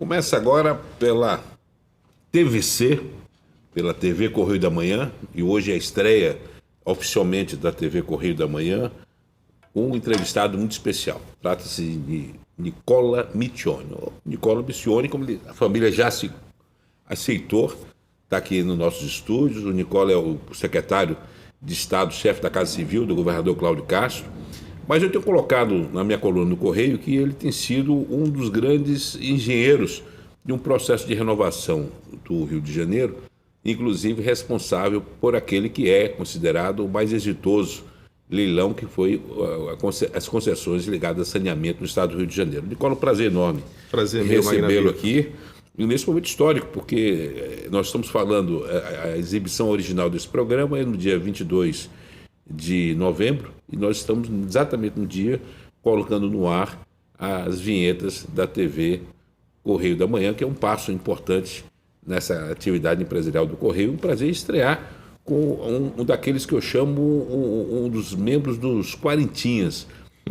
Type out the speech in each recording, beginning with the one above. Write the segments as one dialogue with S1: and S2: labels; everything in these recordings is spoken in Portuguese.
S1: Começa agora pela TVC, pela TV Correio da Manhã, e hoje é a estreia oficialmente da TV Correio da Manhã, um entrevistado muito especial. Trata-se de Nicola Miccioni. Nicola Miccioni, como a família já se aceitou, está aqui nos nossos estúdios. O Nicola é o secretário de Estado, chefe da Casa Civil do governador Cláudio Castro. Mas eu tenho colocado na minha coluna no Correio que ele tem sido um dos grandes engenheiros de um processo de renovação do Rio de Janeiro, inclusive responsável por aquele que é considerado o mais exitoso leilão, que foi as concessões ligadas a saneamento no estado do Rio de Janeiro. Nicola, um prazer enorme recebê-lo aqui, e nesse momento histórico, porque nós estamos falando, a exibição original desse programa é no dia 22 de novembro, e nós estamos exatamente no dia colocando no ar as vinhetas da TV Correio da Manhã, que é um passo importante nessa atividade empresarial do Correio. Um prazer estrear com um daqueles que eu chamo um dos membros dos Quarentinhas,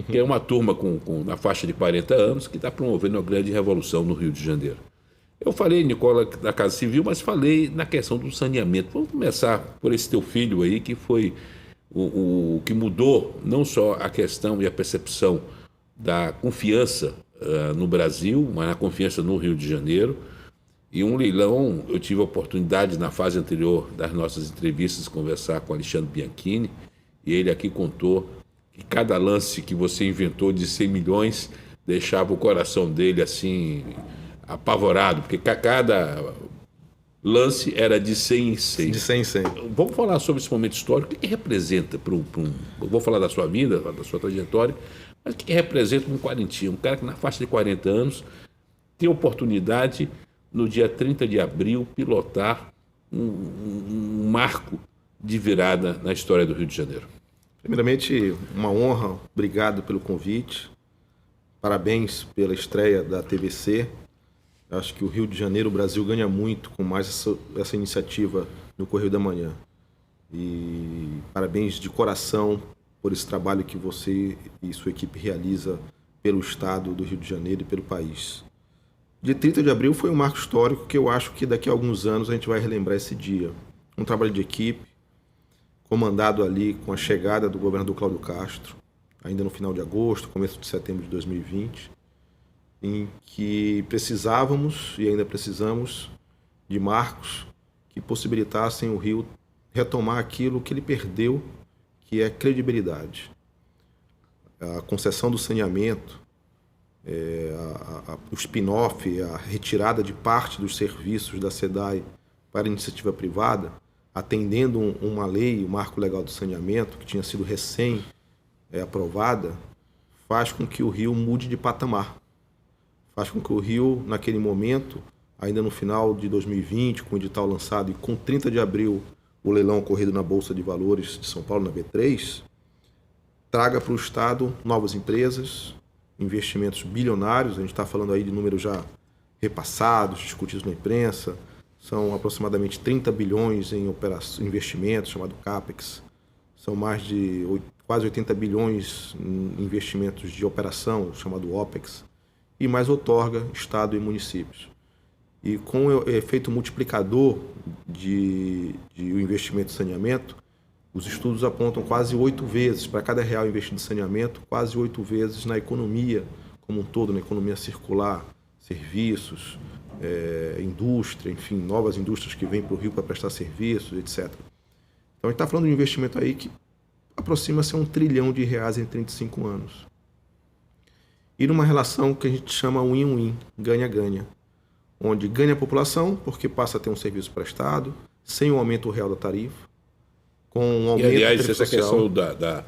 S1: que é uma turma na faixa de 40 anos que está promovendo uma grande revolução no Rio de Janeiro. Eu falei, Nicola, da Casa Civil, mas falei na questão do saneamento. Vamos começar por esse teu filho aí, que foi o que mudou não só a questão e a percepção da confiança no Brasil, mas a confiança no Rio de Janeiro. E um leilão, eu tive a oportunidade na fase anterior das nossas entrevistas de conversar com Alexandre Bianchini, e ele aqui contou que cada lance que você inventou de 100 milhões deixava o coração dele assim apavorado, porque cada lance era de 100 em 100.
S2: De 100 em 100.
S1: Vamos falar sobre esse momento histórico. O que representa para eu vou falar da sua vida, da sua trajetória, mas o que representa para um quarentinho? Um cara que na faixa de 40 anos tem a oportunidade, no dia 30 de abril, pilotar um marco de virada na história do Rio de Janeiro.
S2: Primeiramente, uma honra. Obrigado pelo convite. Parabéns pela estreia da TVC. Acho que o Rio de Janeiro, o Brasil, ganha muito com mais essa iniciativa no Correio da Manhã. E parabéns de coração por esse trabalho que você e sua equipe realiza pelo estado do Rio de Janeiro e pelo país. Dia 30 de abril foi um marco histórico que eu acho que daqui a alguns anos a gente vai relembrar esse dia. Um trabalho de equipe, comandado ali com a chegada do governador Cláudio Castro, ainda no final de agosto, começo de setembro de 2020, em que precisávamos e ainda precisamos de marcos que possibilitassem o Rio retomar aquilo que ele perdeu, que é credibilidade. A concessão do saneamento, o spin-off, a retirada de parte dos serviços da SEDAI para a iniciativa privada, atendendo uma lei, o Marco Legal do Saneamento, que tinha sido aprovada, faz com que o Rio mude de patamar. Faz com que o Rio, naquele momento, ainda no final de 2020, com o edital lançado e com 30 de abril, o leilão ocorrido na Bolsa de Valores de São Paulo, na B3, traga para o Estado novas empresas, investimentos bilionários. A gente está falando aí de números já repassados, discutidos na imprensa. São aproximadamente 30 bilhões em investimentos, chamado CAPEX. São mais de quase 80 bilhões em investimentos de operação, chamado OPEX. E mais outorga Estado e municípios. E com o efeito multiplicador de investimento em saneamento, os estudos apontam quase 8 vezes, para cada real investido em saneamento, quase 8 vezes na economia como um todo, na economia circular, serviços, indústria, enfim, novas indústrias que vêm para o Rio para prestar serviços, etc. Então a gente está falando de um investimento aí que aproxima-se a R$1 trilhão em 35 anos. E numa relação que a gente chama win-win, ganha-ganha, onde ganha a população, porque passa a ter um serviço prestado, sem o aumento real da tarifa, com um aumento.
S1: E, aliás, essa questão da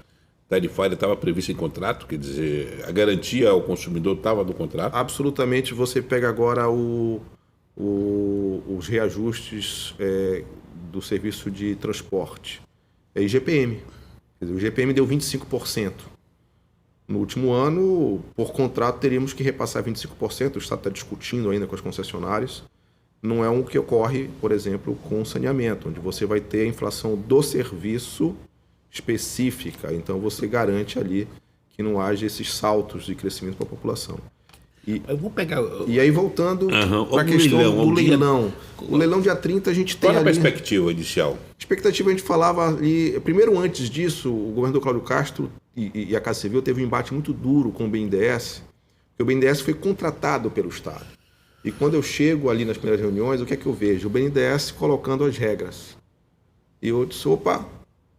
S1: tarifária estava prevista em contrato, quer dizer, a garantia ao consumidor estava no contrato?
S2: Absolutamente. Você pega agora os reajustes do serviço de transporte, IGPM. Quer dizer, o IGPM deu 25%. No último ano, por contrato, teríamos que repassar 25%. O Estado está discutindo ainda com as concessionárias. Não é um que ocorre, por exemplo, com saneamento, onde você vai ter a inflação do serviço específica. Então, você garante ali que não haja esses saltos de crescimento para a população.
S1: Eu vou pegar...
S2: E aí, voltando para a questão do leilão. O leilão dia 30 a gente tem.
S1: Qual a perspectiva inicial?
S2: Expectativa, a gente falava ali. Primeiro, antes disso, o governador Cláudio Castro e a Casa Civil teve um embate muito duro com o BNDES, porque o BNDES foi contratado pelo Estado. E quando eu chego ali nas primeiras reuniões, o que é que eu vejo? O BNDES colocando as regras. E eu disse, opa,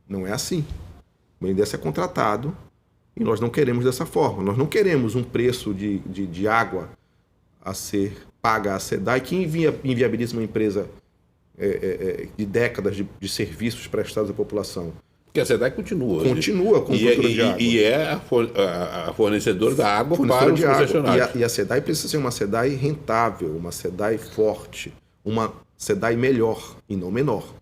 S2: não é assim. O BNDES é contratado e nós não queremos dessa forma. Nós não queremos um preço de água a ser paga à SEDAI que inviabiliza uma empresa de décadas de serviços prestados à população.
S1: Porque a SEDAI continua.
S2: Continua com cultura de água.
S1: E é a fornecedora da água para os concessionários.
S2: E a SEDAI precisa ser uma SEDAI rentável, uma SEDAI forte, uma SEDAI melhor e não menor.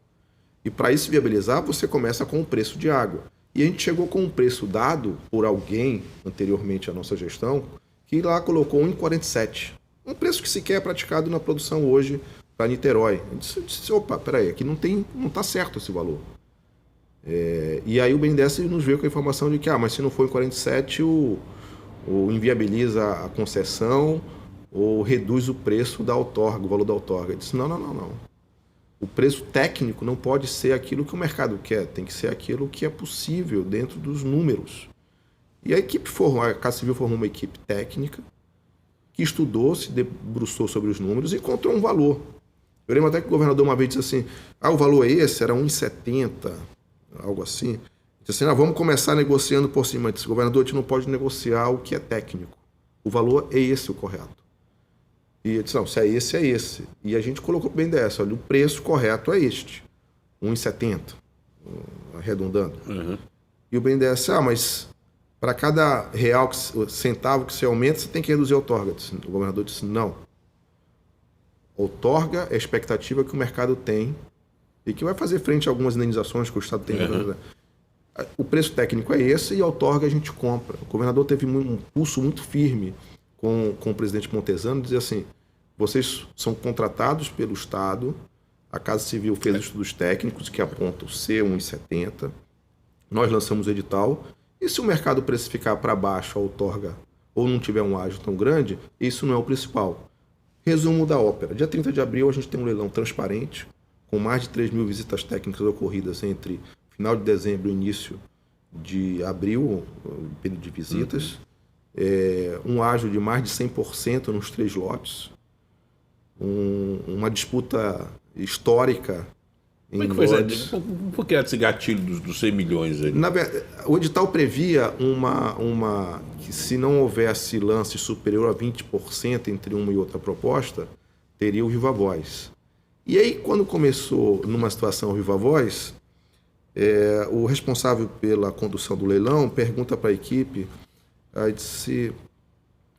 S2: E para isso viabilizar, você começa com o preço de água. E a gente chegou com um preço dado por alguém, anteriormente à nossa gestão, que lá colocou 1,47. Um preço que sequer é praticado na produção hoje para Niterói. Eu disse, opa, peraí, aqui não está certo esse valor. E aí o BNDES nos veio com a informação de que, mas se não for em 47, o inviabiliza a concessão ou reduz o preço da outorga, o valor da outorga. Eu disse, não. O preço técnico não pode ser aquilo que o mercado quer, tem que ser aquilo que é possível dentro dos números. E a Casa Civil formou uma equipe técnica que estudou, se debruçou sobre os números e encontrou um valor. Eu lembro até que o governador uma vez disse assim, o valor esse era 1,70, algo assim. Disse assim, vamos começar negociando por cima. Disse, governador, a gente não pode negociar o que é técnico. O valor é esse o correto. E eu disse, não, se é esse, é esse. E a gente colocou para o BNDES, olha, o preço correto é este, 1,70, arredondando. E o BNDES, mas para cada real, centavo que você aumenta, você tem que reduzir a outorga. O governador disse, não. Outorga é a expectativa que o mercado tem e que vai fazer frente a algumas indenizações que o Estado tem. O preço técnico é esse e a outorga a gente compra. O governador teve um pulso muito firme com o presidente Montezano, dizer assim, vocês são contratados pelo Estado, a Casa Civil fez estudos técnicos que apontam ser 1,70, nós lançamos o edital, e se o mercado precificar para baixo a outorga ou não tiver um ágio tão grande, isso não é o principal. Resumo da ópera. Dia 30 de abril a gente tem um leilão transparente, com mais de 3 mil visitas técnicas ocorridas entre final de dezembro e início de abril, período de visitas, um ágio de mais de 100% nos 3 lotes, uma disputa histórica.
S1: Como é que foi isso? Por que esse gatilho dos 100 milhões aí?
S2: O edital previa que se não houvesse lance superior a 20% entre uma e outra proposta, teria o viva voz. E aí, quando começou numa situação viva voz, o responsável pela condução do leilão pergunta para a equipe, disse,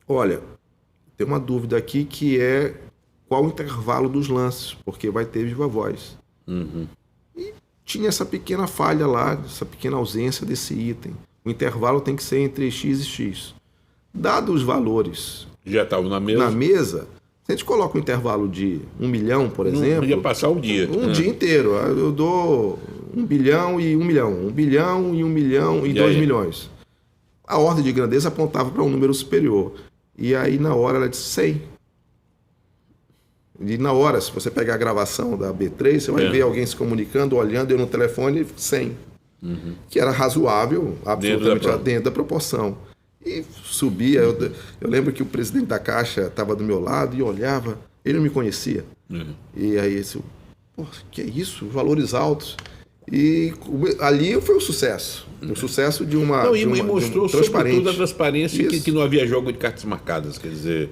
S2: olha, tem uma dúvida aqui que é qual o intervalo dos lances, porque vai ter viva voz. E tinha essa pequena falha lá, essa pequena ausência desse item. O intervalo tem que ser entre X e X. Dados os valores
S1: já estavam na
S2: mesa, se a gente coloca um intervalo de 1 milhão, por exemplo...
S1: Ia passar o dia.
S2: Dia inteiro. Eu dou 1 bilhão e 1 milhão. 1 bilhão e 1 milhão e 2 milhões. A ordem de grandeza apontava para um número superior. E aí, na hora, ela disse 100. E na hora, se você pegar a gravação da B3, você vai ver alguém se comunicando, olhando, eu no telefone, 100. Que era razoável, absolutamente dentro da proporção. E subia. Eu lembro que o presidente da Caixa estava do meu lado e olhava, ele não me conhecia. E aí, que é isso? Valores altos. E ali foi o sucesso. O sucesso de uma
S1: Não, e mostrou sobretudo a transparência que não havia jogo de cartas marcadas. Quer dizer...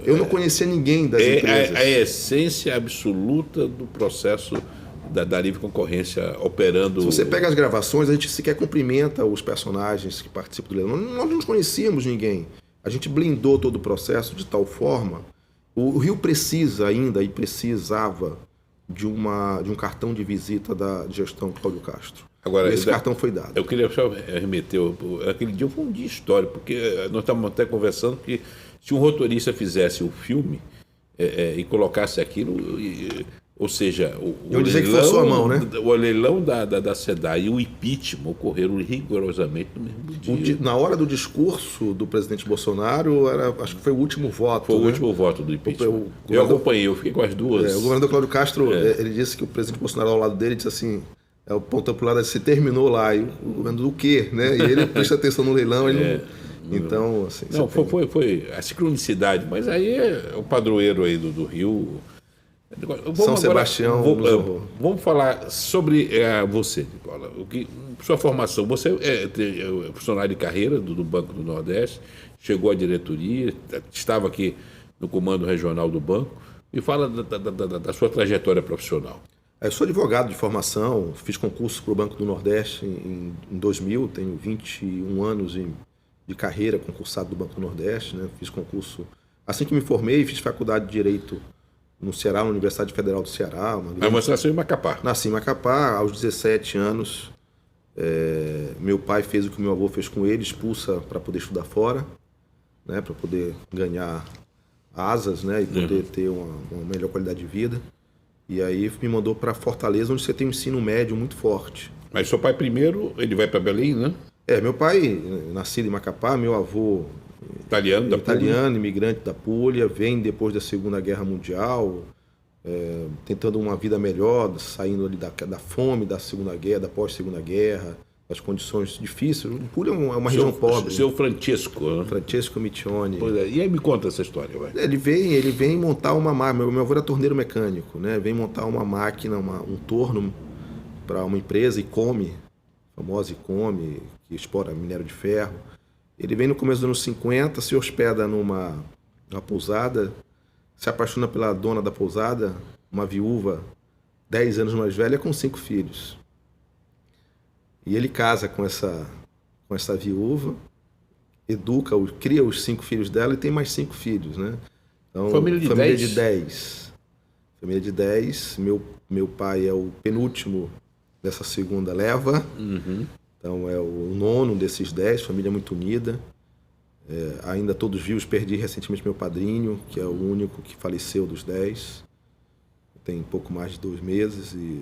S2: Eu não conhecia ninguém das empresas.
S1: A essência absoluta do processo da livre concorrência operando...
S2: Se você pega as gravações, a gente sequer cumprimenta os personagens que participam do leilão. Nós não conhecíamos ninguém. A gente blindou todo o processo de tal forma... O Rio precisa ainda e precisava de um cartão de visita da gestão Cláudio Castro.
S1: Agora,
S2: esse cartão foi dado.
S1: Eu queria só remeter... Aquele dia foi um dia histórico, porque nós estávamos até conversando que se um roteirista fizesse o filme e colocasse aquilo, Ou seja,
S2: Eu dizer que forçou a mão, né?
S1: O leilão da SEDAI e o impeachment ocorreram rigorosamente no mesmo dia.
S2: Na hora do discurso do presidente Bolsonaro, acho que foi o último voto.
S1: Foi o
S2: né?
S1: último voto do impeachment. Eu acompanhei, eu fiquei com as duas.
S2: O governador Cláudio Castro, ele disse que o presidente Bolsonaro ao lado dele disse assim, o ponto pro lado, se terminou lá, e o governador do quê? Né? E ele presta atenção no leilão, ele não... Então, assim...
S1: Não, foi a sincronicidade, mas aí é o padroeiro aí do Rio...
S2: São Sebastião.
S1: Vamos falar sobre você, Nicola. Sua formação. Você é funcionário de carreira do Banco do Nordeste, chegou à diretoria, estava aqui no comando regional do banco. Me fala da sua trajetória profissional.
S2: Eu sou advogado de formação, fiz concurso para o Banco do Nordeste em 2000, tenho 21 anos de carreira concursado do Banco do Nordeste. Né? Fiz concurso, assim que me formei, fiz faculdade de Direito no Ceará, na Universidade Federal do Ceará.
S1: Mas você nasceu em Macapá?
S2: Nasci em Macapá, aos 17 anos. Meu pai fez o que meu avô fez com ele, expulsa para poder estudar fora, né, para poder ganhar asas, né, e poder ter uma melhor qualidade de vida. E aí me mandou para Fortaleza, onde você tem um ensino médio muito forte.
S1: Mas seu pai primeiro, ele vai para Belém, né?
S2: Meu pai, nascido em Macapá, meu avô... Italiano, imigrante da Puglia, vem depois da Segunda Guerra Mundial, tentando uma vida melhor, saindo ali da fome da Segunda Guerra, da pós-Segunda Guerra, das condições difíceis. Puglia é uma região pobre.
S1: Seu Francesco. Né?
S2: Francesco Michione.
S1: Pois é. E aí me conta essa história, vai.
S2: Ele vem montar uma máquina. Meu avô era torneiro mecânico, né? Vem montar uma máquina, um torno para uma empresa, Icome, a famosa Icome, que explora minério de ferro. Ele vem no começo dos anos 50, se hospeda numa pousada, se apaixona pela dona da pousada, uma viúva 10 anos mais velha, com 5 filhos. E ele casa com essa viúva, cria os 5 filhos dela e tem mais 5 filhos, né? Então, família de 10. Família de 10. Meu pai é o penúltimo dessa segunda leva.
S1: Uhum.
S2: Então é o nono desses 10, família muito unida. Ainda todos vivos, perdi recentemente meu padrinho, que é o único que faleceu dos 10. Tem pouco mais de 2 meses e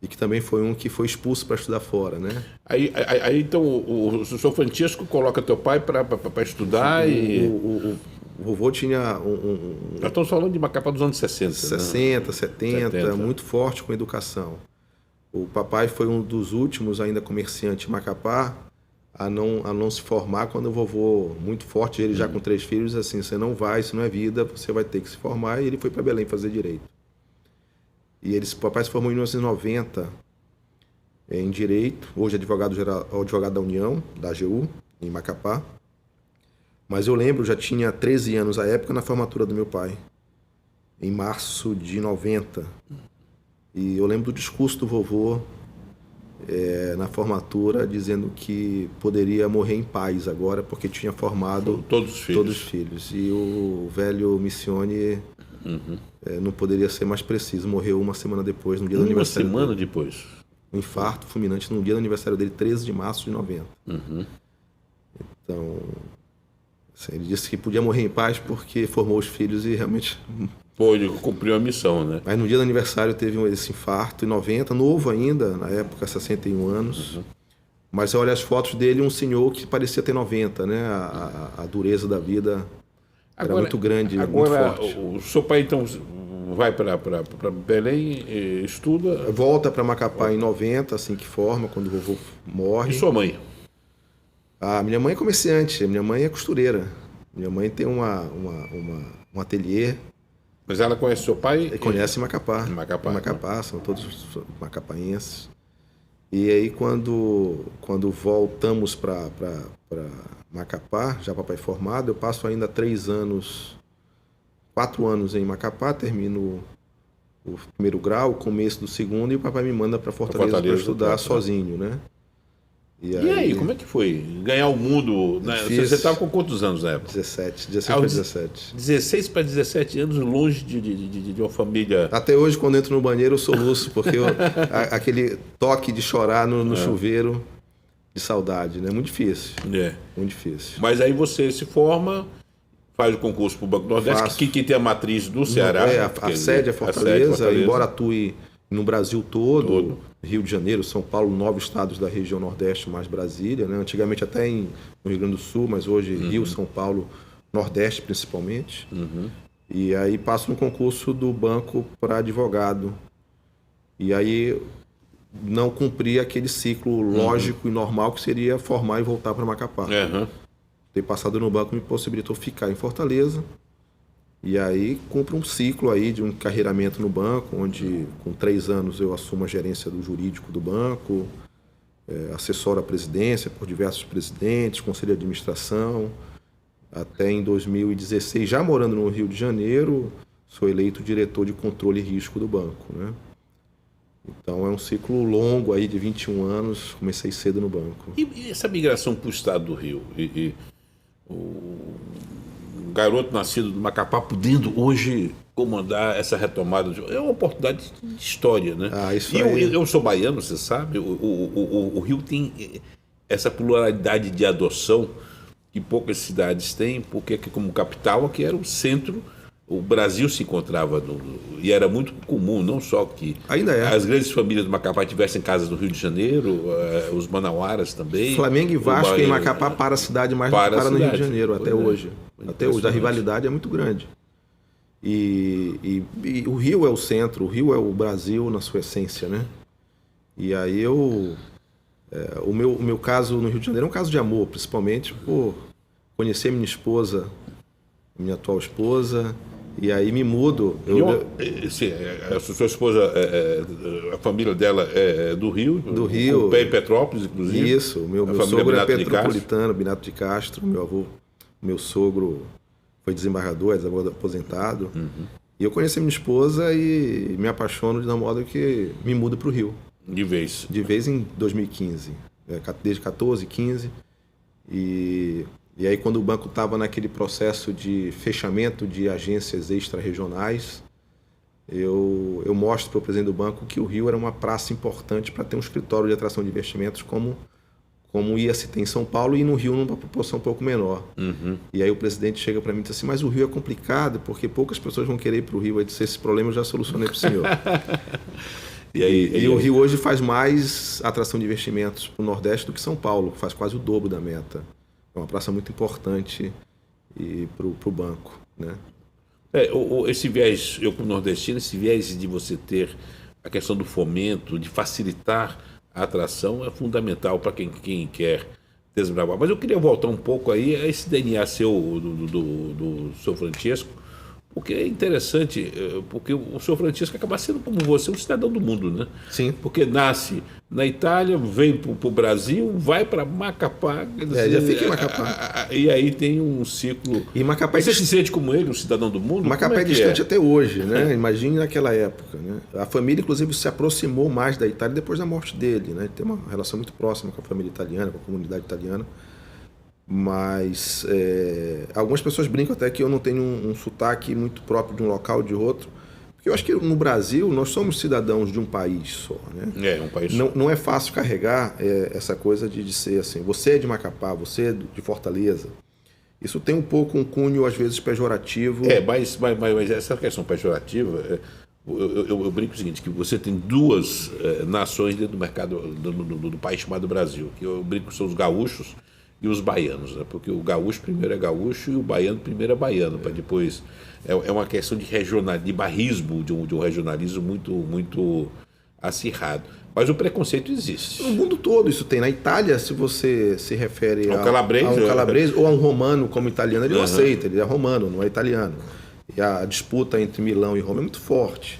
S2: que também foi um que foi expulso para estudar fora, né?
S1: Aí então o senhor Francisco coloca teu pai para estudar
S2: o vovô tinha
S1: Nós estamos falando de Macapá dos anos 60.
S2: 60,
S1: né?
S2: 70, muito forte com educação. O papai foi um dos últimos ainda comerciante em Macapá a não se formar, quando o vovô, muito forte, ele já com 3 filhos, assim, você não vai, isso não é vida, você vai ter que se formar, e ele foi para Belém fazer direito. E o papai se formou em 1990 em direito, hoje é advogado da União, da AGU, em Macapá. Mas eu lembro, já tinha 13 anos à época, na formatura do meu pai, em março de 90. E eu lembro do discurso do vovô na formatura, dizendo que poderia morrer em paz agora, porque tinha formado
S1: todos os
S2: filhos. E o velho Michione não poderia ser mais preciso. Morreu uma semana depois, no dia do aniversário dele.
S1: Uma semana depois?
S2: Um infarto fulminante no dia do aniversário dele, 13 de março de 90. Então, assim, ele disse que podia morrer em paz porque formou os filhos e realmente...
S1: Ele cumpriu a missão, né?
S2: Mas no dia do aniversário teve esse infarto, em 90, novo ainda, na época, 61 anos. Mas olha as fotos dele, um senhor que parecia ter 90, né? A dureza da vida era muito grande, muito forte.
S1: O seu pai, então, vai para Belém, estuda...
S2: Volta para Macapá em 90, assim que forma, quando o vovô morre.
S1: E sua mãe?
S2: A minha mãe é comerciante, minha mãe é costureira. Minha mãe tem um ateliê.
S1: Mas ela conhece seu pai?
S2: Conhece Macapá. Macapá, são todos macapaenses. E aí, quando voltamos para Macapá, já papai formado, eu passo ainda 4 anos em Macapá, termino o primeiro grau, o começo do segundo, e o papai me manda para Fortaleza para estudar sozinho, né?
S1: E aí, como é que foi? Ganhar o mundo, né? Você estava com quantos anos na época?
S2: 16 para 17.
S1: 16 para 17 anos, longe de uma família...
S2: Até hoje, quando entro no banheiro, eu soluço, porque aquele toque de chorar no chuveiro, de saudade, né? Muito difícil. Muito difícil.
S1: Mas aí você se forma Faz o concurso para o Banco do Nordeste, que tem a matriz do Ceará.
S2: A sede é Fortaleza, embora atue no Brasil todo, Rio de Janeiro, São Paulo, 9 estados da região Nordeste, mais Brasília, né? Antigamente até no Rio Grande do Sul, mas hoje Rio, São Paulo, Nordeste principalmente. E aí passo no concurso do banco para advogado. E aí não cumpri aquele ciclo lógico e normal que seria formar e voltar para Macapá. Ter passado no banco me possibilitou ficar em Fortaleza. E aí cumpro um ciclo aí de um encarreiramento no banco, onde com 3 anos eu assumo a gerência do jurídico do banco, assessoro a presidência por diversos presidentes, conselho de administração. Até em 2016, já morando no Rio de Janeiro, sou eleito diretor de controle e risco do banco, né? Então é um ciclo longo aí de 21 anos, comecei cedo no banco.
S1: E essa migração para o estado do Rio? O garoto nascido do Macapá podendo hoje comandar essa retomada, é uma oportunidade de história, né?
S2: Isso aí...
S1: eu sou baiano, você sabe, o Rio tem essa pluralidade de adoção que poucas cidades têm, porque aqui como capital, aqui era o centro, o Brasil se encontrava, e era muito comum, não só que
S2: ainda
S1: as grandes famílias do Macapá tivessem casas no Rio de Janeiro, os manauaras também.
S2: Flamengo e Vasco em Macapá para a cidade mais do que para no Rio de Janeiro, até hoje. Até hoje, a rivalidade é muito grande. E o Rio é o centro, o Rio é o Brasil na sua essência, né? E aí o meu caso no Rio de Janeiro é um caso de amor, principalmente por conhecer minha esposa, minha atual esposa, e aí me mudo.
S1: Sim, a sua esposa, a família dela é do Rio?
S2: Do Rio.
S1: Com pé em Petrópolis, inclusive?
S2: Isso, meu sogro é petropolitano, Binato de Castro, meu sogro foi desembargador, aposentado. E eu conheci minha esposa e me apaixono de uma modo que me mudo para o Rio.
S1: De vez?
S2: De vez em 2015, desde 14, 15. E aí quando o banco estava naquele processo de fechamento de agências extra-regionais, eu mostro para o presidente do banco que o Rio era uma praça importante para ter um escritório de atração de investimentos como ia se ter em São Paulo e no Rio numa proporção um pouco menor. E aí o presidente chega para mim e diz assim, mas o Rio é complicado porque poucas pessoas vão querer ir para o Rio. Aí disse, esse problema eu já solucionei para o senhor. E o Rio hoje faz mais atração de investimentos para o Nordeste do que São Paulo, faz quase o dobro da meta. É uma praça muito importante para o banco, né?
S1: Esse viés, eu como nordestino, esse viés de você ter a questão do fomento, de facilitar a atração é fundamental para quem quer desbravar. Mas eu queria voltar um pouco aí a esse DNA seu, do Sr. Francisco, porque é interessante, porque o Sr. Francisco acaba sendo como você, um cidadão do mundo, né?
S2: Sim.
S1: Porque nasce na Itália, vem para o Brasil, vai para Macapá.
S2: Já fica em Macapá.
S1: E aí tem um ciclo.
S2: E Macapá
S1: você se sente como ele, um cidadão do mundo?
S2: Macapá é distante até hoje, né? Imagine naquela época, né? A família, inclusive, se aproximou mais da Itália depois da morte dele, né? Tem uma relação muito próxima com a família italiana, com a comunidade italiana. Mas algumas pessoas brincam até que eu não tenho um sotaque muito próprio de um local ou de outro. Porque eu acho que no Brasil nós somos cidadãos de um país só, né?
S1: Um país só.
S2: Não é fácil carregar essa coisa de ser assim, você é de Macapá, você é de Fortaleza. Isso tem um pouco um cunho, às vezes, pejorativo.
S1: Mas essa questão pejorativa, eu brinco o seguinte, que você tem duas nações dentro do mercado do país chamado Brasil, que eu brinco que são os gaúchos e os baianos, né? Porque o gaúcho primeiro é gaúcho e o baiano primeiro é baiano, para depois... É uma questão de barrismo, de um regionalismo muito, muito acirrado. Mas o preconceito existe.
S2: No mundo todo isso tem. Na Itália, se você se refere a um calabrese ou a um romano como italiano, ele não aceita, ele é romano, não é italiano. E a disputa entre Milão e Roma é muito forte.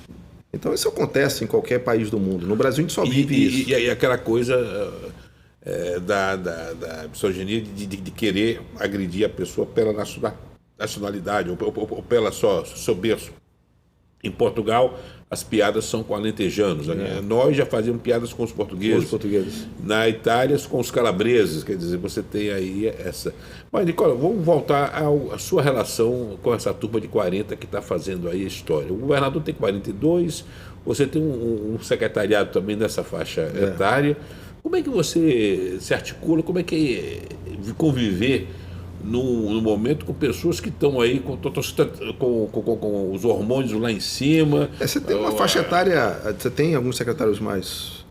S2: Então isso acontece em qualquer país do mundo. No Brasil a gente só vive isso.
S1: E aquela coisa... da misoginia de querer agredir a pessoa pela nacionalidade ou pela seu berço. Em Portugal, as piadas são com alentejanos. Nós já fazíamos piadas com os portugueses. Na Itália, com os calabreses. Quer dizer, você tem aí essa... Mas, Nicola, vamos voltar à sua relação com essa turma de 40 que está fazendo aí a história. O governador tem 42, você tem um secretariado também nessa faixa etária. Como é que você se articula? Como é que é conviver no momento com pessoas que estão aí com os hormônios lá em cima.
S2: Você tem uma faixa etária, você tem alguns secretários mais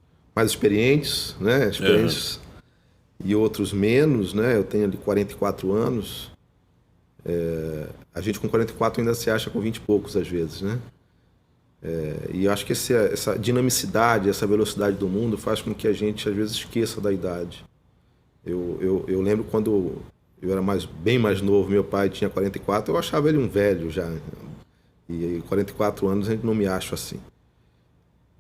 S2: experientes, né? Experientes e outros menos, né? Eu tenho ali 44 anos. A gente com 44 ainda se acha com 20 e poucos às vezes, né? E eu acho que essa dinamicidade, essa velocidade do mundo faz com que a gente às vezes esqueça da idade. Eu lembro quando eu era bem mais novo, meu pai tinha 44, eu achava ele um velho já. E 44 anos a gente não me acha assim.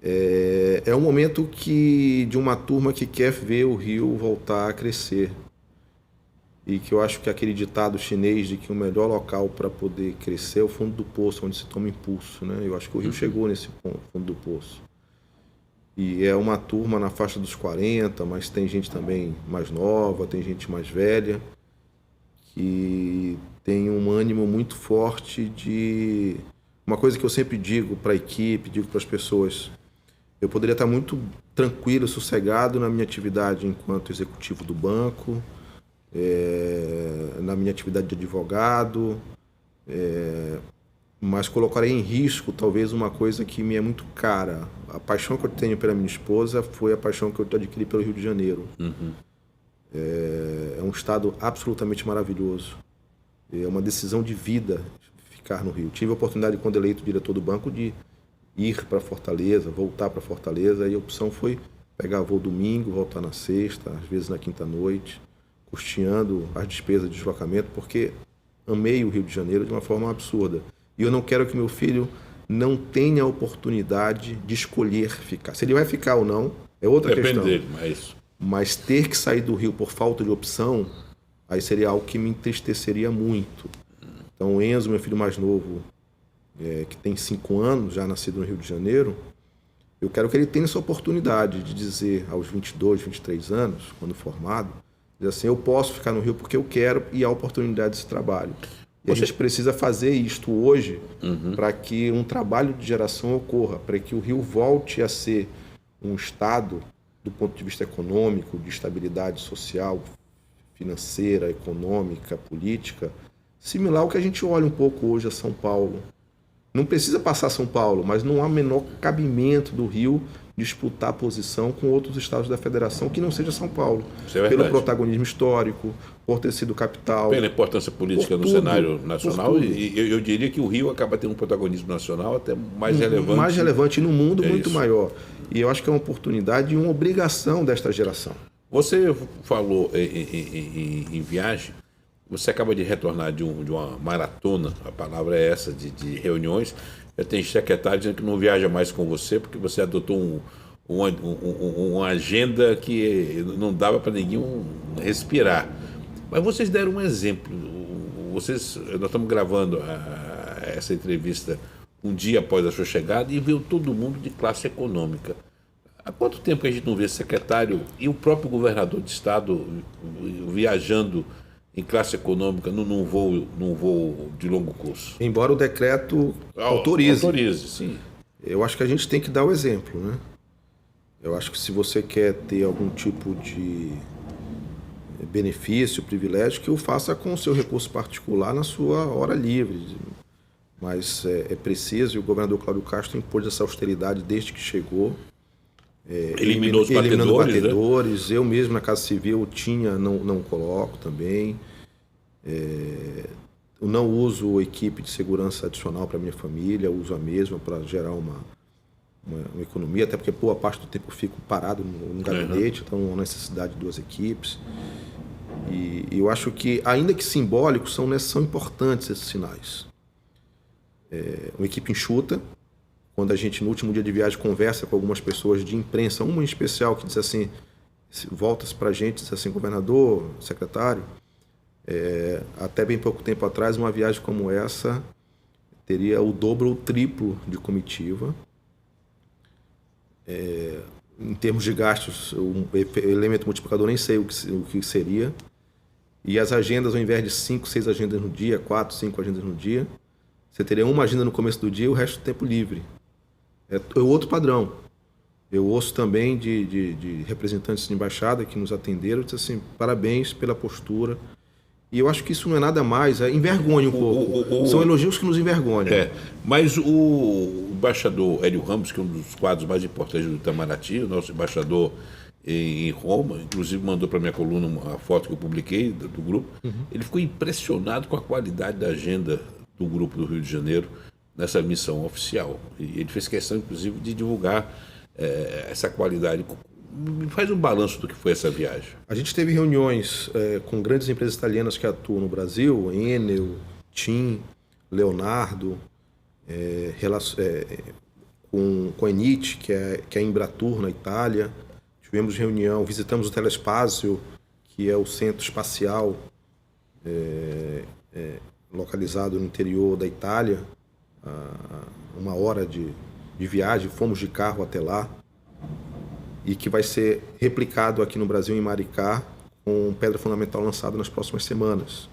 S2: É um momento de uma turma que quer ver o Rio voltar a crescer. E que eu acho que aquele ditado chinês de que o melhor local para poder crescer é o fundo do poço, onde se toma impulso, né? Eu acho que o Rio chegou nesse fundo do poço. E é uma turma na faixa dos 40, mas tem gente também mais nova, tem gente mais velha, que tem um ânimo muito forte de... Uma coisa que eu sempre digo para a equipe, digo para as pessoas, eu poderia estar muito tranquilo, sossegado na minha atividade enquanto executivo do banco, na minha atividade de advogado, mas colocarei em risco talvez uma coisa que me é muito cara. A paixão que eu tenho pela minha esposa foi a paixão que eu adquiri pelo Rio de Janeiro. É um estado absolutamente maravilhoso. É uma decisão de vida ficar no Rio. Tive a oportunidade, quando eleito diretor do banco, de ir para Fortaleza, voltar para Fortaleza, e a opção foi pegar voo domingo, voltar na sexta, às vezes na quinta-noite, custeando as despesas de deslocamento, porque amei o Rio de Janeiro de uma forma absurda. E eu não quero que meu filho não tenha a oportunidade de escolher ficar. Se ele vai ficar ou não, é outra questão.
S1: Depende dele,
S2: mas ter que sair do Rio por falta de opção, aí seria algo que me entristeceria muito. Então, o Enzo, meu filho mais novo, que tem 5 anos, já nascido no Rio de Janeiro, eu quero que ele tenha essa oportunidade de dizer aos 22, 23 anos, quando formado, dizer assim, eu posso ficar no Rio porque eu quero e há oportunidade desse trabalho. E a gente precisa fazer isto hoje para que um trabalho de geração ocorra, para que o Rio volte a ser um estado, do ponto de vista econômico, de estabilidade social, financeira, econômica, política, similar ao que a gente olha um pouco hoje a São Paulo. Não precisa passar São Paulo, mas não há menor cabimento do Rio disputar posição com outros estados da federação que não seja São Paulo. Pelo protagonismo histórico, por ter sido capital.
S1: Pela importância política no cenário nacional. E eu diria que o Rio acaba tendo um protagonismo nacional até mais relevante.
S2: Mais relevante no mundo, muito maior. E eu acho que é uma oportunidade e uma obrigação desta geração.
S1: Você falou em viagem. Você acaba de retornar de uma maratona, a palavra é essa, de reuniões. Eu tenho secretário dizendo que não viaja mais com você porque você adotou uma agenda que não dava para ninguém respirar. Mas vocês deram um exemplo. Nós estamos gravando essa entrevista um dia após a sua chegada e veio todo mundo de classe econômica. Há quanto tempo que a gente não vê secretário e o próprio governador de estado viajando em classe econômica num voo de longo curso?
S2: Embora o decreto autorize.
S1: Autorize, sim.
S2: Eu acho que a gente tem que dar o exemplo, né? Eu acho que se você quer ter algum tipo de benefício, privilégio, que o faça com o seu recurso particular na sua hora livre. Mas é preciso, e o governador Cláudio Castro impôs essa austeridade desde que chegou.
S1: Eliminou os batedores,
S2: né? Eu mesmo na Casa Civil não coloco também. Eu não uso equipe de segurança adicional para minha família, uso a mesma para gerar uma economia, até porque boa parte do tempo eu fico parado no gabinete, então não há necessidade de 2 equipes. E eu acho que, ainda que simbólicos, são importantes esses sinais. Uma equipe enxuta. Quando a gente, no último dia de viagem, conversa com algumas pessoas de imprensa, uma em especial que diz assim, volta-se para a gente, diz assim, governador, secretário, até bem pouco tempo atrás, uma viagem como essa teria o dobro ou o triplo de comitiva. Em termos de gastos, o elemento multiplicador nem sei o que seria. E as agendas, ao invés de 5, 6 agendas no dia, 4, 5 agendas no dia, você teria uma agenda no começo do dia e o resto do tempo livre. É outro padrão. Eu ouço também de representantes de embaixada que nos atenderam e disseram assim, parabéns pela postura E eu acho que isso não é nada mais, envergonha um pouco. São elogios que nos envergonham.
S1: Mas o embaixador Hélio Ramos, que é um dos quadros mais importantes do Itamaraty, o nosso embaixador em Roma, inclusive mandou para minha coluna uma foto que eu publiquei do grupo, ele ficou impressionado com a qualidade da agenda do grupo do Rio de Janeiro nessa missão oficial. E ele fez questão, inclusive, de divulgar essa qualidade. Faz um balanço do que foi essa viagem. A
S2: gente teve reuniões com grandes empresas italianas que atuam no Brasil, Enel, TIM, Leonardo, com a Enit, que é a Embratur na Itália. Tivemos reunião, visitamos o Telespazio, que é o centro espacial localizado no interior da Itália, a 1 hora de viagem, fomos de carro até lá, e que vai ser replicado aqui no Brasil, em Maricá, com pedra fundamental lançada nas próximas semanas.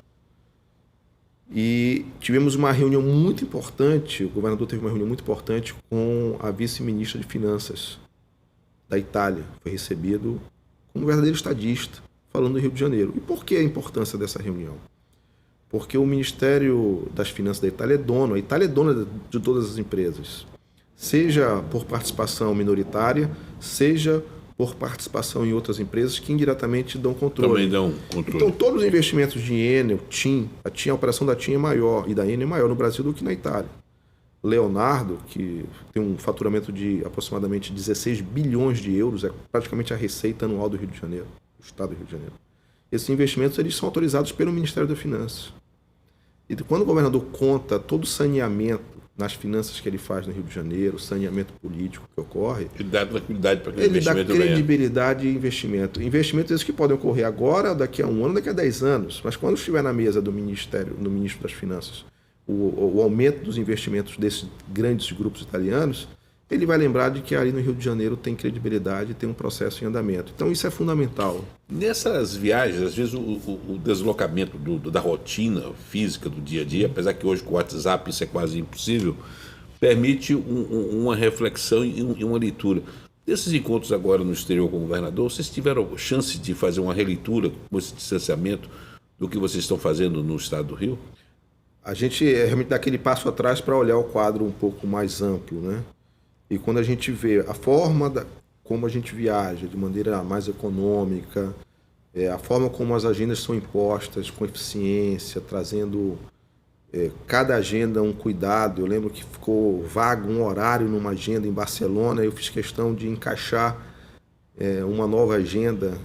S2: E tivemos uma reunião muito importante, o governador teve uma reunião muito importante com a vice-ministra de Finanças da Itália. Foi recebido como um verdadeiro estadista, falando do Rio de Janeiro. E por que a importância dessa reunião? Porque o Ministério das Finanças da Itália é dono, a Itália é dona de todas as empresas, seja por participação minoritária, seja por participação em outras empresas que indiretamente dão controle.
S1: Também dão controle.
S2: Então, todos os investimentos de Enel, TIM, a operação da TIM é maior, e da Enel é maior no Brasil do que na Itália. Leonardo, que tem um faturamento de aproximadamente 16 bilhões de euros, é praticamente a receita anual do Rio de Janeiro, do Estado do Rio de Janeiro. Esses investimentos eles são autorizados pelo Ministério das Finanças. E quando o governador conta todo o saneamento nas finanças que ele faz no Rio de Janeiro, o saneamento político que ocorre,
S1: ele dá tranquilidade para aquele
S2: investimento.
S1: Ele
S2: dá credibilidade e investimento. Investimentos esses que podem ocorrer agora, daqui a 1 ano, daqui a 10 anos. Mas quando estiver na mesa do Ministério, do Ministro das Finanças, o aumento dos investimentos desses grandes grupos italianos, ele vai lembrar de que ali no Rio de Janeiro tem credibilidade, tem um processo em andamento. Então isso é fundamental.
S1: Nessas viagens, às vezes o deslocamento da rotina física do dia a dia, apesar que hoje com o WhatsApp isso é quase impossível, permite uma reflexão e uma leitura. Desses encontros agora no exterior com o governador, vocês tiveram chance de fazer uma releitura com esse distanciamento do que vocês estão fazendo no estado do Rio?
S2: A gente realmente dá aquele passo atrás para olhar o quadro um pouco mais amplo, né? E quando a gente vê a forma como a gente viaja de maneira mais econômica, a forma como as agendas são impostas com eficiência, trazendo cada agenda um cuidado. Eu lembro que ficou vago um horário numa agenda em Barcelona, eu fiz questão de encaixar uma nova agenda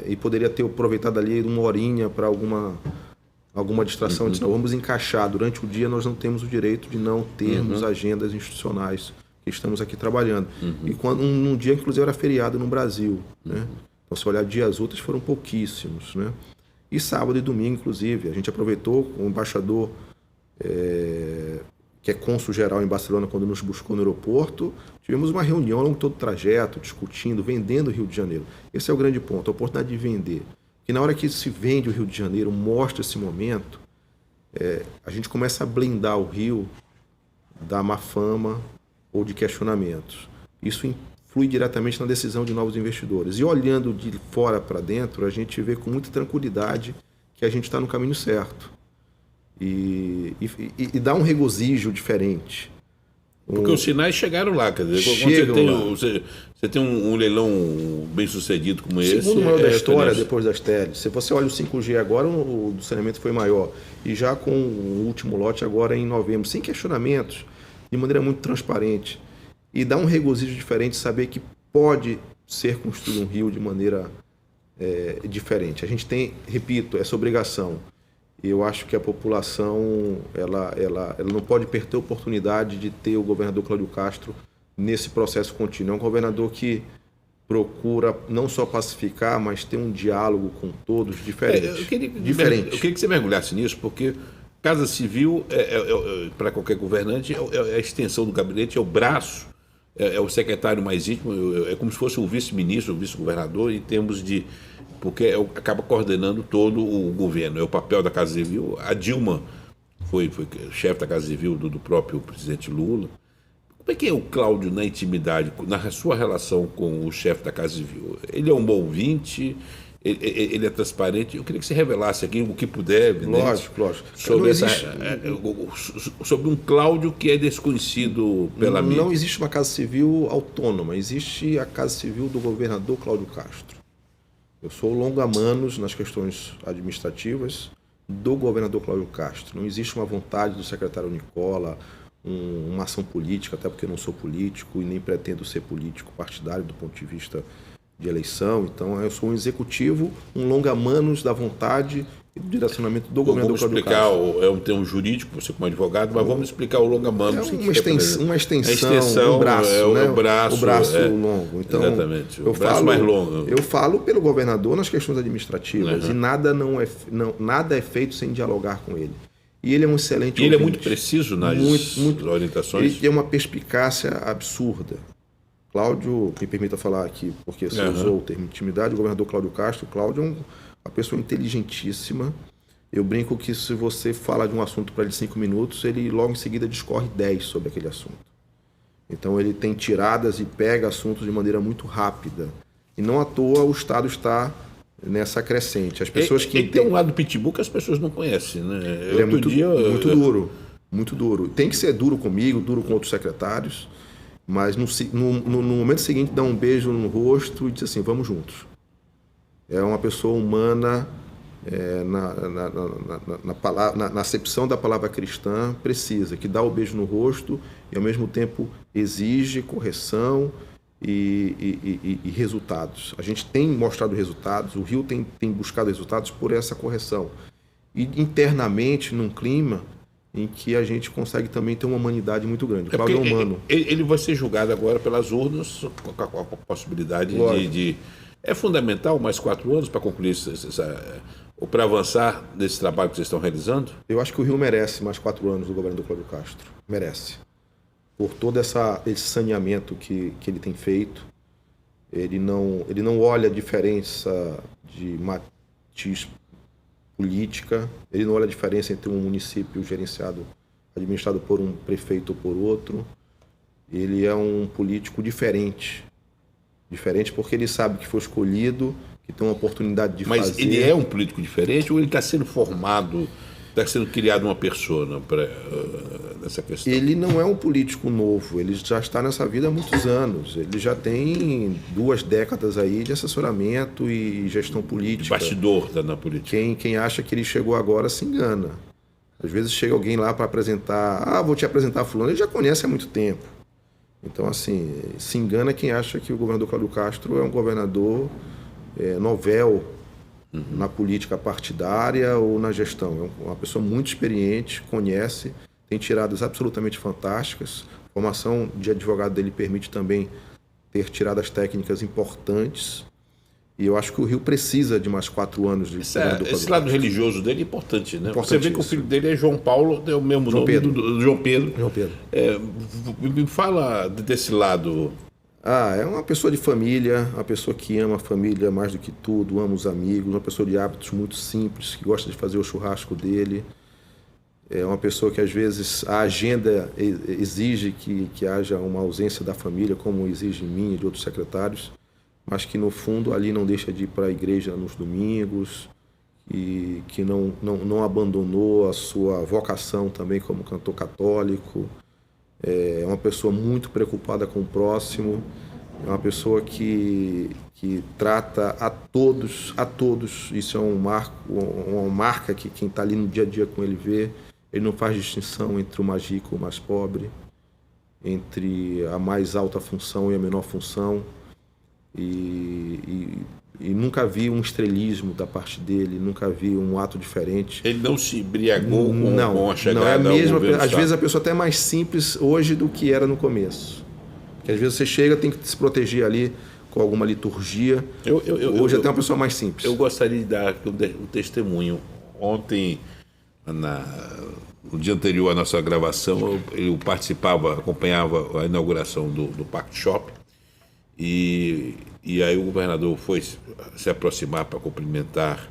S2: e poderia ter aproveitado ali 1 horinha para alguma distração. Eu disse, não, vamos encaixar. Durante o dia nós não temos o direito de não termos agendas institucionais que estamos aqui trabalhando. E num dia, inclusive, era feriado no Brasil, né? Então, se olhar dias úteis, foram pouquíssimos, né? E sábado e domingo, inclusive, a gente aproveitou o embaixador, que é cônsul-geral em Barcelona, quando nos buscou no aeroporto. Tivemos uma reunião ao longo de todo o trajeto, discutindo, vendendo o Rio de Janeiro. Esse é o grande ponto, a oportunidade de vender. E na hora que se vende o Rio de Janeiro, mostra esse momento, a gente começa a blindar o Rio da má fama ou de questionamentos. Isso influi diretamente na decisão de novos investidores. E olhando de fora para dentro, a gente vê com muita tranquilidade que a gente está no caminho certo. E dá um regozijo diferente.
S1: Porque os sinais chegaram lá, quer dizer, você tem um leilão bem sucedido como esse.
S2: Segundo o maior da história, depois das teles. Se você olha o 5G agora, o do saneamento foi maior. E já com o último lote agora em novembro, sem questionamentos, de maneira muito transparente. E dá um regozijo diferente saber que pode ser construído um rio de maneira diferente. A gente tem, repito, essa obrigação. E eu acho que a população ela não pode perder a oportunidade de ter o governador Cláudio Castro nesse processo contínuo. É um governador que procura não só pacificar, mas ter um diálogo com todos diferente.
S1: Eu queria que você mergulhasse nisso, porque Casa Civil, para qualquer governante, é a extensão do gabinete, é o braço, é o secretário mais íntimo, é como se fosse o vice-ministro, o vice-governador, em termos de... porque acaba coordenando todo o governo. É o papel da Casa Civil. A Dilma foi chefe da Casa Civil do próprio presidente Lula. Como é que é o Cláudio na intimidade, na sua relação com o chefe da Casa Civil? Ele é um bom ouvinte, ele é transparente. Eu queria que você revelasse aqui o que puder, evidente,
S2: Lógico.
S1: sobre um Cláudio que é desconhecido pela mídia.
S2: Não existe uma Casa Civil autônoma, existe a Casa Civil do governador Cláudio Castro. Eu sou longa-manos nas questões administrativas do governador Cláudio Castro. Não existe uma vontade do secretário Nicola, uma ação política, até porque eu não sou político e nem pretendo ser político partidário do ponto de vista de eleição. Então, eu sou um executivo, um longa-manos da vontade e do direcionamento do governador Cláudio Castro.
S1: Vamos explicar, é um termo jurídico, você como advogado, mas vamos explicar o longa-manos.
S2: É uma extensão, um braço,
S1: o
S2: braço longo. Então,
S1: exatamente, o braço mais longo.
S2: Eu falo pelo governador nas questões administrativas e nada é feito sem dialogar com ele. E ele é um excelente
S1: ele é muito preciso nas orientações?
S2: Ele tem uma perspicácia absurda. Cláudio, me permita falar aqui, porque você usou o termo intimidade, o governador Cláudio Castro. Cláudio é uma pessoa inteligentíssima. Eu brinco que se você fala de um assunto para ele 5 minutos, ele logo em seguida discorre 10 sobre aquele assunto. Então ele tem tiradas e pega assuntos de maneira muito rápida. E não à toa o Estado está nessa crescente. As pessoas que
S1: tem um lado pitbull que as pessoas não conhecem, né?
S2: Ele é muito duro. Tem que ser duro comigo, duro com outros secretários, mas no momento seguinte dá um beijo no rosto e diz assim, vamos juntos. É uma pessoa humana, na acepção da palavra cristã, precisa, que dá o beijo no rosto e ao mesmo tempo exige correção e resultados. A gente tem mostrado resultados, o Rio tem buscado resultados por essa correção. E internamente, num clima em que a gente consegue também ter uma humanidade muito grande. O Cláudio é humano.
S1: Ele vai ser julgado agora pelas urnas, com a possibilidade de... É fundamental mais 4 anos para concluir ou para avançar nesse trabalho que vocês estão realizando?
S2: Eu acho que o Rio merece mais 4 anos do governador Cláudio Castro. Merece. Por todo esse saneamento que ele tem feito. Ele não olha a diferença de matiz política, ele não olha a diferença entre um município administrado por um prefeito ou por outro. Ele é um político diferente porque ele sabe que foi escolhido, que tem uma oportunidade de fazer.
S1: Mas ele é um político diferente ou ele está sendo formado, está sendo criado uma persona nessa questão?
S2: Ele não é um político novo, ele já está nessa vida há muitos anos. Ele já tem 2 décadas aí de assessoramento e gestão política.
S1: De bastidor na política.
S2: Quem acha que ele chegou agora se engana. Às vezes chega alguém lá para apresentar, vou te apresentar fulano, ele já conhece há muito tempo. Então, assim, se engana quem acha que o governador Cláudio Castro é um governador novel na política partidária ou na gestão. É uma pessoa muito experiente, conhece, tem tiradas absolutamente fantásticas. A formação de advogado dele permite também ter tiradas técnicas importantes. E eu acho que o Rio precisa de mais 4 anos de governador Cláudio Castro.
S1: Esse lado religioso dele é importante, né? Você vê que o filho dele é João Paulo, é o mesmo nome do João Pedro. Me fala desse lado.
S2: É uma pessoa de família, uma pessoa que ama a família mais do que tudo, ama os amigos, uma pessoa de hábitos muito simples, que gosta de fazer o churrasco dele. É uma pessoa que, às vezes, a agenda exige que haja uma ausência da família, como exige em mim e de outros secretários, mas que, no fundo, ali não deixa de ir para a igreja nos domingos e que não abandonou a sua vocação também como cantor católico. É uma pessoa muito preocupada com o próximo, é uma pessoa que trata a todos, isso é uma marca que quem está ali no dia a dia com ele vê. Ele não faz distinção entre o mais rico e o mais pobre, entre a mais alta função e a menor função, e nunca vi um estrelismo da parte dele, nunca vi um ato diferente.
S1: Ele não se embriagou com a chegada
S2: não é mesmo.
S1: ao
S2: às vezes a pessoa até é mais simples hoje do que era no começo. Porque às vezes você chega, tem que se proteger ali com alguma liturgia. Hoje até é uma pessoa mais simples.
S1: Eu gostaria de dar um testemunho. Ontem, no dia anterior à nossa gravação, eu acompanhava a inauguração do Pact Shop. E aí o governador foi se aproximar para cumprimentar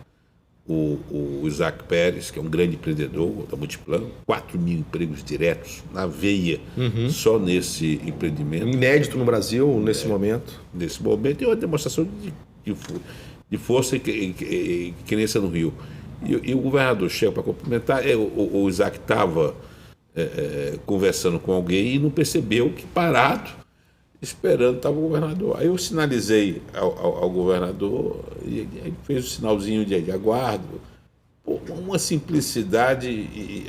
S1: o Isaac Pérez, que é um grande empreendedor da Multiplan, 4 mil empregos diretos na veia, só nesse empreendimento.
S2: Inédito no Brasil nesse momento.
S1: Nesse momento, e uma demonstração de força e crença no Rio. E o governador chega para cumprimentar, o Isaac estava conversando com alguém e não percebeu que parado, esperando, estava o governador. Aí eu sinalizei ao governador e ele fez o sinalzinho de aguardo. Pô, uma simplicidade,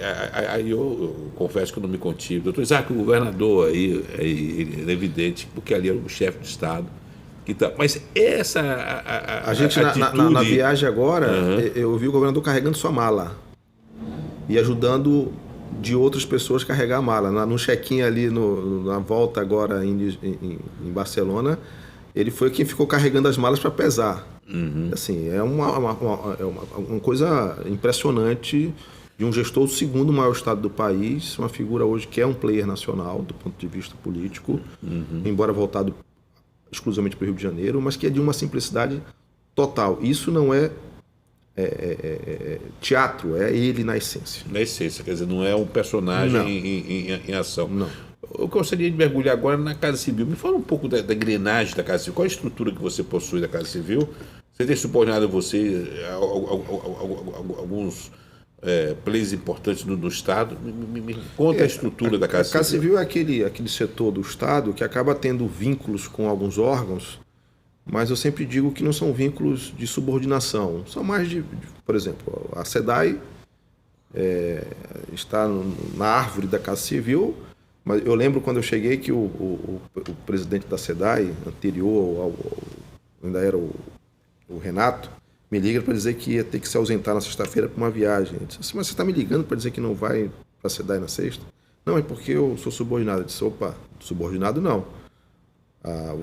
S1: aí eu confesso que eu não me contive. Doutor Isaac, o governador aí é evidente, porque ali era o chefe do Estado. Mas essa
S2: a gente
S1: atitude...
S2: na viagem agora, eu vi o governador carregando sua mala e ajudando de outras pessoas carregar a mala. No check-in ali, na volta agora em Barcelona, ele foi quem ficou carregando as malas para pesar. Assim, é uma coisa impressionante de um gestor do segundo maior estado do país, uma figura hoje que é um player nacional do ponto de vista político, embora voltado exclusivamente para o Rio de Janeiro, mas que é de uma simplicidade total. Isso não é teatro, é ele na essência.
S1: Na essência, quer dizer, não é um personagem em ação. Não. Eu gostaria de mergulhar agora na Casa Civil. Me fala um pouco da engrenagem da Casa Civil. Qual a estrutura que você possui da Casa Civil? Você tem subordinado você alguns players importantes no Estado? Me conta a estrutura da Casa Civil.
S2: A Casa Civil é aquele setor do Estado que acaba tendo vínculos com alguns órgãos, mas eu sempre digo que não são vínculos de subordinação. São mais por exemplo, a SEDAI está na árvore da Casa Civil, mas eu lembro quando eu cheguei que o presidente da SEDAI, anterior ainda era o Renato, me liga para dizer que ia ter que se ausentar na sexta-feira para uma viagem. Eu disse assim, mas você está me ligando para dizer que não vai para a SEDAI na sexta? Não, é porque eu sou subordinado. Eu disse, opa, subordinado não.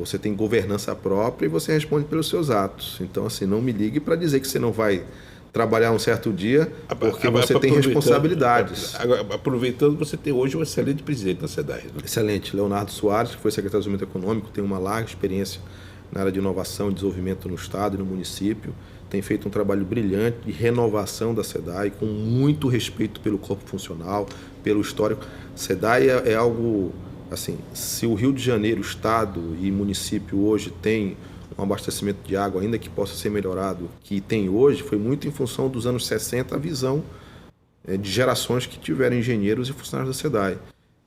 S2: Você tem governança própria e você responde pelos seus atos. Então, assim, não me ligue para dizer que você não vai trabalhar um certo dia porque você tem responsabilidades.
S1: Agora, aproveitando, você tem hoje um excelente presidente da SEDAI. Né?
S2: Excelente. Leonardo Soares, que foi secretário de Desenvolvimento Econômico, tem uma larga experiência na área de inovação e desenvolvimento no Estado e no município. Tem feito um trabalho brilhante de renovação da SEDAI, com muito respeito pelo corpo funcional, pelo histórico. SEDAI é algo, assim, se o Rio de Janeiro, Estado e município hoje tem um abastecimento de água, ainda que possa ser melhorado, que tem hoje, foi muito em função dos anos 60, a visão de gerações que tiveram engenheiros e funcionários da SEDAI.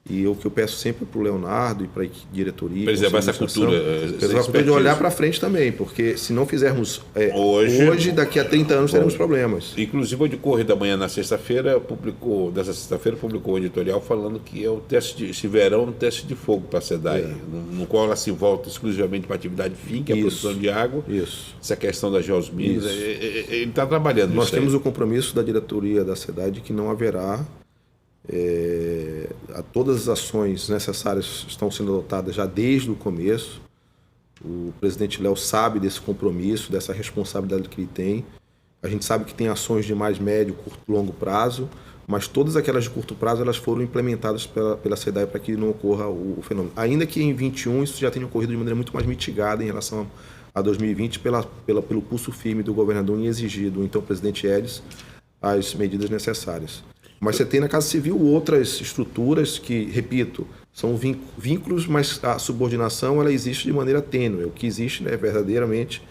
S2: E o que eu peço sempre para o Leonardo e para a diretoria...
S1: Preservar essa cultura.
S2: Preservar a cultura de olhar para frente também, porque se não fizermos hoje, daqui a 30 anos teremos problemas.
S1: Inclusive, o de Correio da Manhã, na sexta-feira, publicou um editorial falando que é o teste esse verão um teste de fogo para a SEDAI, no qual ela se volta exclusivamente para a atividade fim, que é a produção de água.
S2: Isso.
S1: Essa questão das geosminas. Ele está trabalhando
S2: Nós temos o compromisso da diretoria da SEDAI de que não haverá... todas as ações necessárias estão sendo adotadas já desde o começo. O presidente Léo sabe desse compromisso, dessa responsabilidade que ele tem. A gente sabe que tem ações de mais médio, curto e longo prazo, mas todas aquelas de curto prazo elas foram implementadas pela SEDAI para que não ocorra o fenômeno. Ainda que em 2021 isso já tenha ocorrido de maneira muito mais mitigada em relação a 2020 pelo pulso firme do governador em exigir do então presidente Edes as medidas necessárias. Mas você tem na Casa Civil outras estruturas que, repito, são vínculos, mas a subordinação ela existe de maneira tênue. O que existe, né, verdadeiramente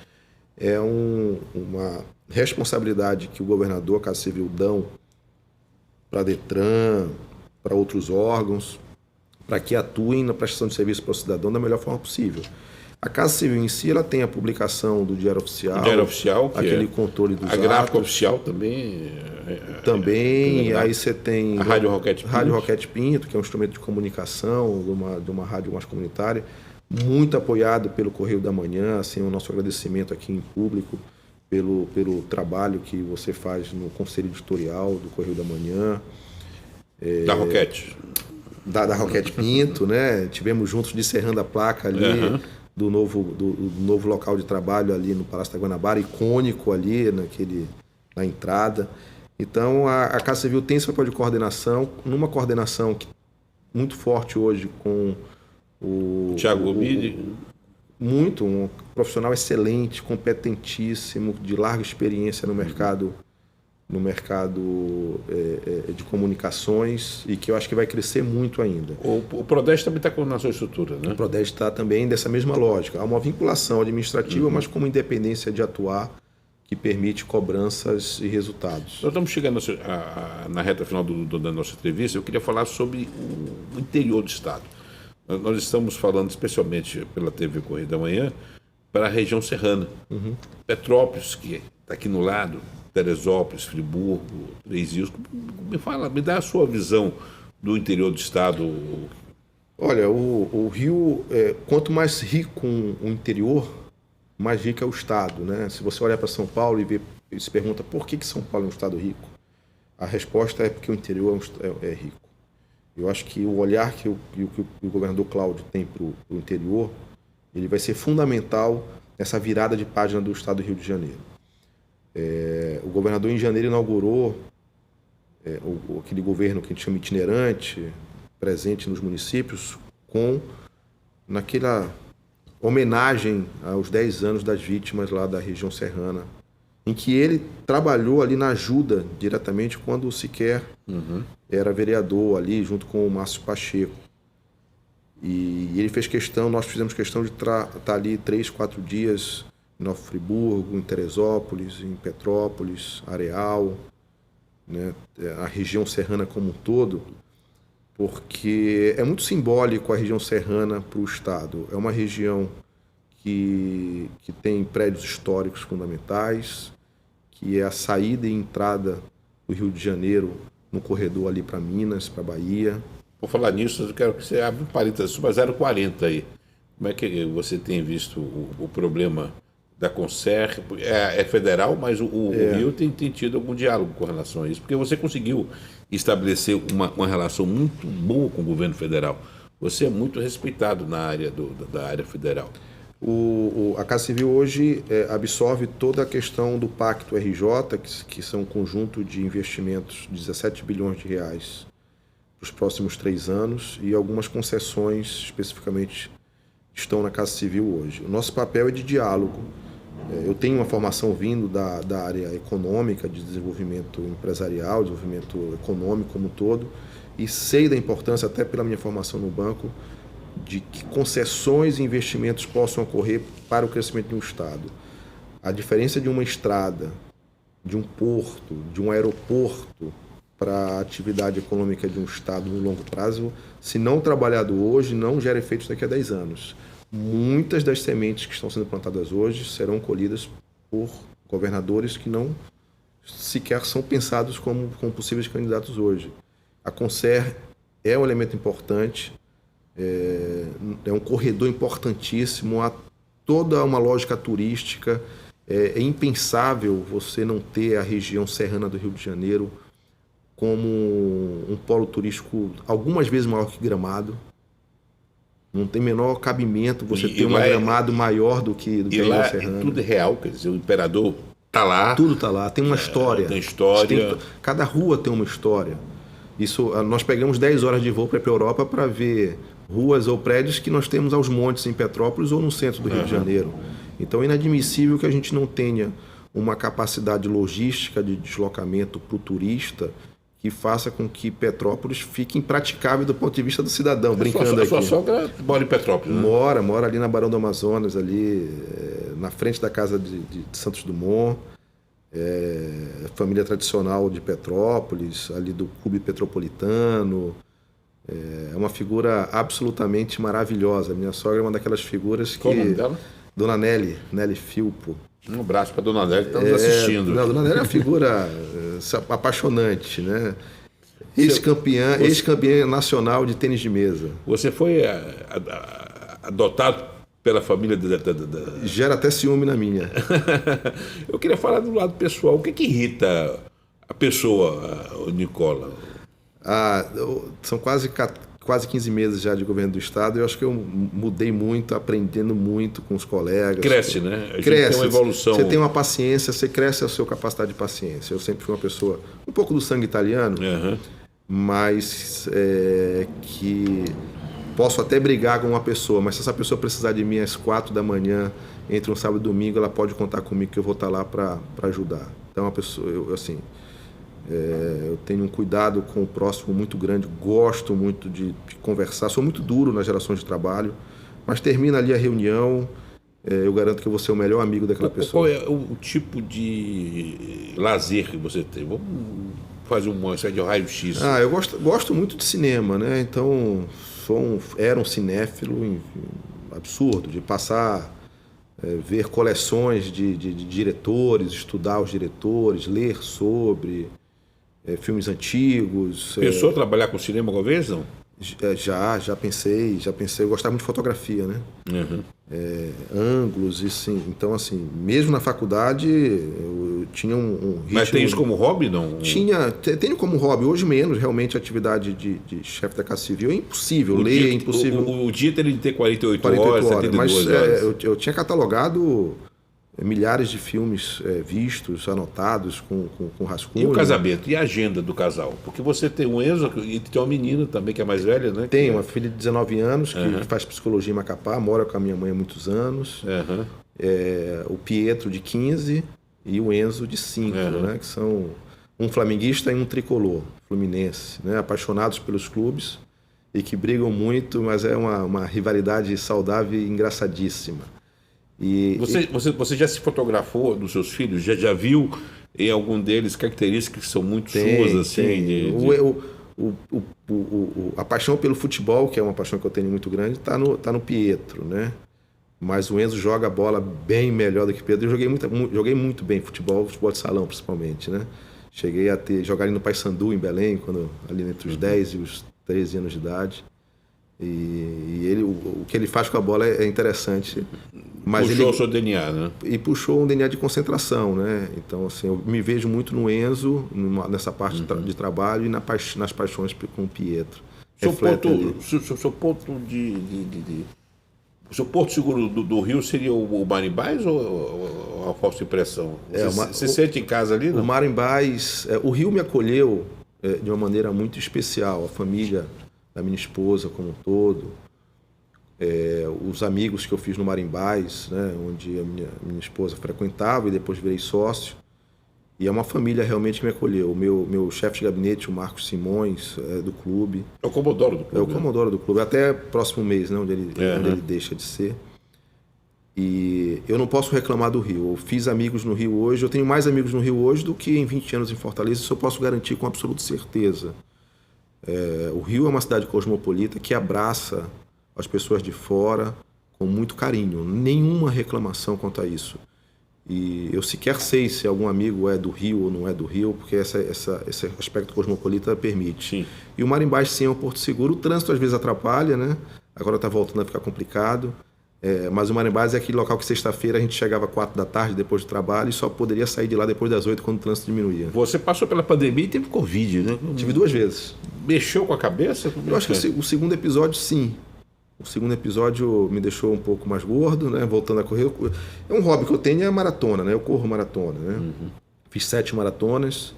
S2: é uma responsabilidade que o governador, a Casa Civil dão para a Detran, para outros órgãos, para que atuem na prestação de serviço para o cidadão da melhor forma possível. A Casa Civil em si ela tem a publicação do Diário Oficial,
S1: que
S2: aquele controle dos atos.
S1: A gráfica oficial também.
S2: Aí você tem
S1: a Rádio
S2: Roquete Pinto, que é um instrumento de comunicação de uma rádio mais comunitária, muito apoiado pelo Correio da Manhã, assim, o nosso agradecimento aqui em público pelo trabalho que você faz no Conselho Editorial do Correio da Manhã.
S1: Da Roquete.
S2: Da Roquete Pinto, né? Tivemos juntos descerrando a placa ali. Do novo local de trabalho ali no Palácio da Guanabara, icônico ali na entrada. Então, a Casa Civil tem esse papel de coordenação, numa coordenação muito forte hoje com o...
S1: Thiago Gomide.
S2: Um profissional excelente, competentíssimo, de larga experiência no mercado de comunicações e que eu acho que vai crescer muito ainda.
S1: O Prodeste também está na sua estrutura, né?
S2: O Prodeste está também dessa mesma lógica. Há uma vinculação administrativa, mas com uma independência de atuar que permite cobranças e resultados.
S1: Nós estamos chegando na reta final da nossa entrevista. Eu queria falar sobre o interior do estado. Nós estamos falando especialmente pela TV Correio da Manhã para a região serrana. Petrópolis, que está aqui no lado, Teresópolis, Friburgo, Três Rios. Me dá a sua visão do interior do estado.
S2: Olha, o Rio, quanto mais rico o interior, mais rico é o estado, né? Se você olhar para São Paulo e se pergunta por que São Paulo é um estado rico, a resposta é porque o interior é rico. Eu acho que o olhar que o governador Cláudio tem para o interior, ele vai ser fundamental nessa virada de página do estado do Rio de Janeiro. O governador em janeiro inaugurou aquele governo que a gente chama itinerante, presente nos municípios, naquela homenagem aos 10 anos das vítimas lá da região serrana, em que ele trabalhou ali na ajuda diretamente quando sequer era vereador ali, junto com o Márcio Pacheco. E ele fez questão, nós fizemos questão de estar ali 3, 4 dias em Nova Friburgo, em Teresópolis, em Petrópolis, Areal, né, a região serrana como um todo, porque é muito simbólico a região serrana para o estado. É uma região que tem prédios históricos fundamentais, que é a saída e entrada do Rio de Janeiro no corredor ali para Minas, para Bahia.
S1: Por falar nisso, eu quero que você abra um parênteses sobre a 040 aí. Como é que você tem visto o problema da Concer? É federal, mas o Rio tem tido algum diálogo com relação a isso, porque você conseguiu estabelecer uma relação muito boa com o governo federal. Você é muito respeitado na área da área federal.
S2: A Casa Civil hoje absorve toda a questão do Pacto RJ, que são um conjunto de investimentos de 17 bilhões de reais para os próximos 3 anos, e algumas concessões especificamente estão na Casa Civil hoje. O nosso papel é de diálogo. Eu tenho uma formação vindo da área econômica, de desenvolvimento empresarial, desenvolvimento econômico como um todo, e sei da importância, até pela minha formação no banco, de que concessões e investimentos possam ocorrer para o crescimento de um estado. A diferença de uma estrada, de um porto, de um aeroporto para a atividade econômica de um estado no longo prazo, se não trabalhado hoje, não gera efeitos daqui a 10 anos. Muitas das sementes que estão sendo plantadas hoje serão colhidas por governadores que não sequer são pensados como possíveis candidatos hoje. A Concer é um elemento importante, é um corredor importantíssimo, há toda uma lógica turística. É impensável você não ter a região serrana do Rio de Janeiro como um polo turístico algumas vezes maior que Gramado. Não tem menor cabimento você ter um Gramado maior do que a região serrana.
S1: Tudo é real, quer dizer, o imperador está lá.
S2: Tudo está lá, tem uma história.
S1: Tem história.
S2: Cada rua tem uma história. Nós pegamos 10 horas de voo para ir para a Europa para ver ruas ou prédios que nós temos aos montes em Petrópolis ou no centro do Rio de Janeiro. Então é inadmissível que a gente não tenha uma capacidade logística de deslocamento para o turista que faça com que Petrópolis fique impraticável do ponto de vista do cidadão, brincando aqui.
S1: A sua sogra mora em Petrópolis, né?
S2: Mora ali na Barão do Amazonas, ali na frente da casa de Santos Dumont, família tradicional de Petrópolis, ali do Clube Petropolitano. É uma figura absolutamente maravilhosa. Minha sogra é uma daquelas figuras que...
S1: Qual o nome dela?
S2: Dona Nelly Filpo.
S1: Um abraço para a Dona Nelly que está nos assistindo.
S2: Dona Nelly é uma figura apaixonante, né? Ex-campeã nacional de tênis de mesa.
S1: Você foi adotado pela família
S2: Gera até ciúme na minha.
S1: Eu queria falar do lado pessoal. O que irrita a pessoa, o Nicola?
S2: São quase 15 meses já de governo do estado. Eu acho que eu mudei muito, aprendendo muito com os colegas.
S1: Cresce, né? A gente
S2: cresce.
S1: Tem uma evolução.
S2: Você tem uma paciência, você cresce a sua capacidade de paciência. Eu sempre fui uma pessoa um pouco do sangue italiano, mas que posso até brigar com uma pessoa, mas se essa pessoa precisar de mim às 4 da manhã, entre um sábado e domingo, ela pode contar comigo que eu vou estar lá para ajudar. Então, uma pessoa, eu tenho um cuidado com o próximo muito grande, gosto muito de conversar, sou muito duro nas relações de trabalho, mas termina ali a reunião, eu garanto que eu vou ser o melhor amigo daquela pessoa.
S1: Qual é o tipo de lazer que você tem? Vamos fazer uma espécie de raio-x.
S2: Eu gosto muito de cinema, né? Então, era um cinéfilo absurdo, de passar, ver coleções de diretores, estudar os diretores, ler sobre filmes antigos.
S1: Pensou trabalhar com cinema alguma vez, não?
S2: Já pensei. Eu gostava muito de fotografia, né?
S1: Uhum.
S2: Ângulos, e sim. Então, assim, mesmo na faculdade, eu tinha um ritmo...
S1: Mas tem isso como hobby, não?
S2: Tenho como hobby. Hoje menos, realmente, a atividade de chefe da Casa Civil é impossível. Ler é impossível.
S1: O dia teria de ter 48 horas, 72
S2: mas,
S1: horas.
S2: Eu tinha catalogado milhares de filmes vistos, anotados, com rascunho.
S1: E o casamento? E a agenda do casal? Porque você tem o Enzo e tem uma menina também que é mais velha, né?
S2: Tem uma filha de 19 anos que faz psicologia em Macapá, mora com a minha mãe há muitos anos. O Pietro, de 15, e o Enzo, de 5, né? Que são um flamenguista e um tricolor, fluminense, né? Apaixonados pelos clubes e que brigam muito, mas é uma rivalidade saudável e engraçadíssima.
S1: Você já se fotografou dos seus filhos? Já viu em algum deles características que são muito suas, assim?
S2: A paixão pelo futebol, que é uma paixão que eu tenho muito grande, tá no Pietro, né? Mas o Enzo joga a bola bem melhor do que o Pietro. Eu joguei muito bem futebol de salão, principalmente, né? Cheguei a jogar ali no Paysandu, em Belém, ali entre os 10 e os 13 anos de idade. E o que ele faz com a bola é interessante. Mas
S1: puxou o seu DNA, né?
S2: E puxou um DNA de concentração, né? Então, assim, eu me vejo muito no Enzo, nessa parte de trabalho e nas paixões com o Pietro.
S1: Seu Porto Seguro do Rio seria o Marimbás ou a falsa impressão? Você sente em casa ali, não?
S2: O Marimbás... o Rio me acolheu de uma maneira muito especial. A família da minha esposa como um todo, os amigos que eu fiz no Marimbás, né, onde a minha esposa frequentava e depois virei sócio, e é uma família realmente que me acolheu. O meu chefe de gabinete, o Marcos Simões, do clube.
S1: É o Comodoro do clube.
S2: É o Comodoro do clube, até próximo mês, né, onde ele deixa de ser. E eu não posso reclamar do Rio. Eu fiz amigos no Rio hoje, eu tenho mais amigos no Rio hoje do que em 20 anos em Fortaleza, isso eu posso garantir com absoluta certeza. O Rio é uma cidade cosmopolita que abraça as pessoas de fora com muito carinho. Nenhuma reclamação quanto a isso. E eu sequer sei se algum amigo é do Rio ou não é do Rio, porque esse aspecto cosmopolita permite.
S1: Sim.
S2: E o Marimbás, sim, é um porto seguro. O trânsito às vezes atrapalha, né? Agora está voltando a ficar complicado. Mas o Marimbás é aquele local que sexta-feira a gente chegava às 4 da tarde depois do trabalho e só poderia sair de lá depois das 8 quando o trânsito diminuía.
S1: Você passou pela pandemia e teve Covid, né?
S2: Tive 2 vezes.
S1: Mexeu com a cabeça?
S2: Eu acho que o segundo episódio, sim. O segundo episódio me deixou um pouco mais gordo, né? Voltando a correr. É um hobby que eu tenho, é a maratona, né? Eu corro maratona, né? Fiz 7 maratonas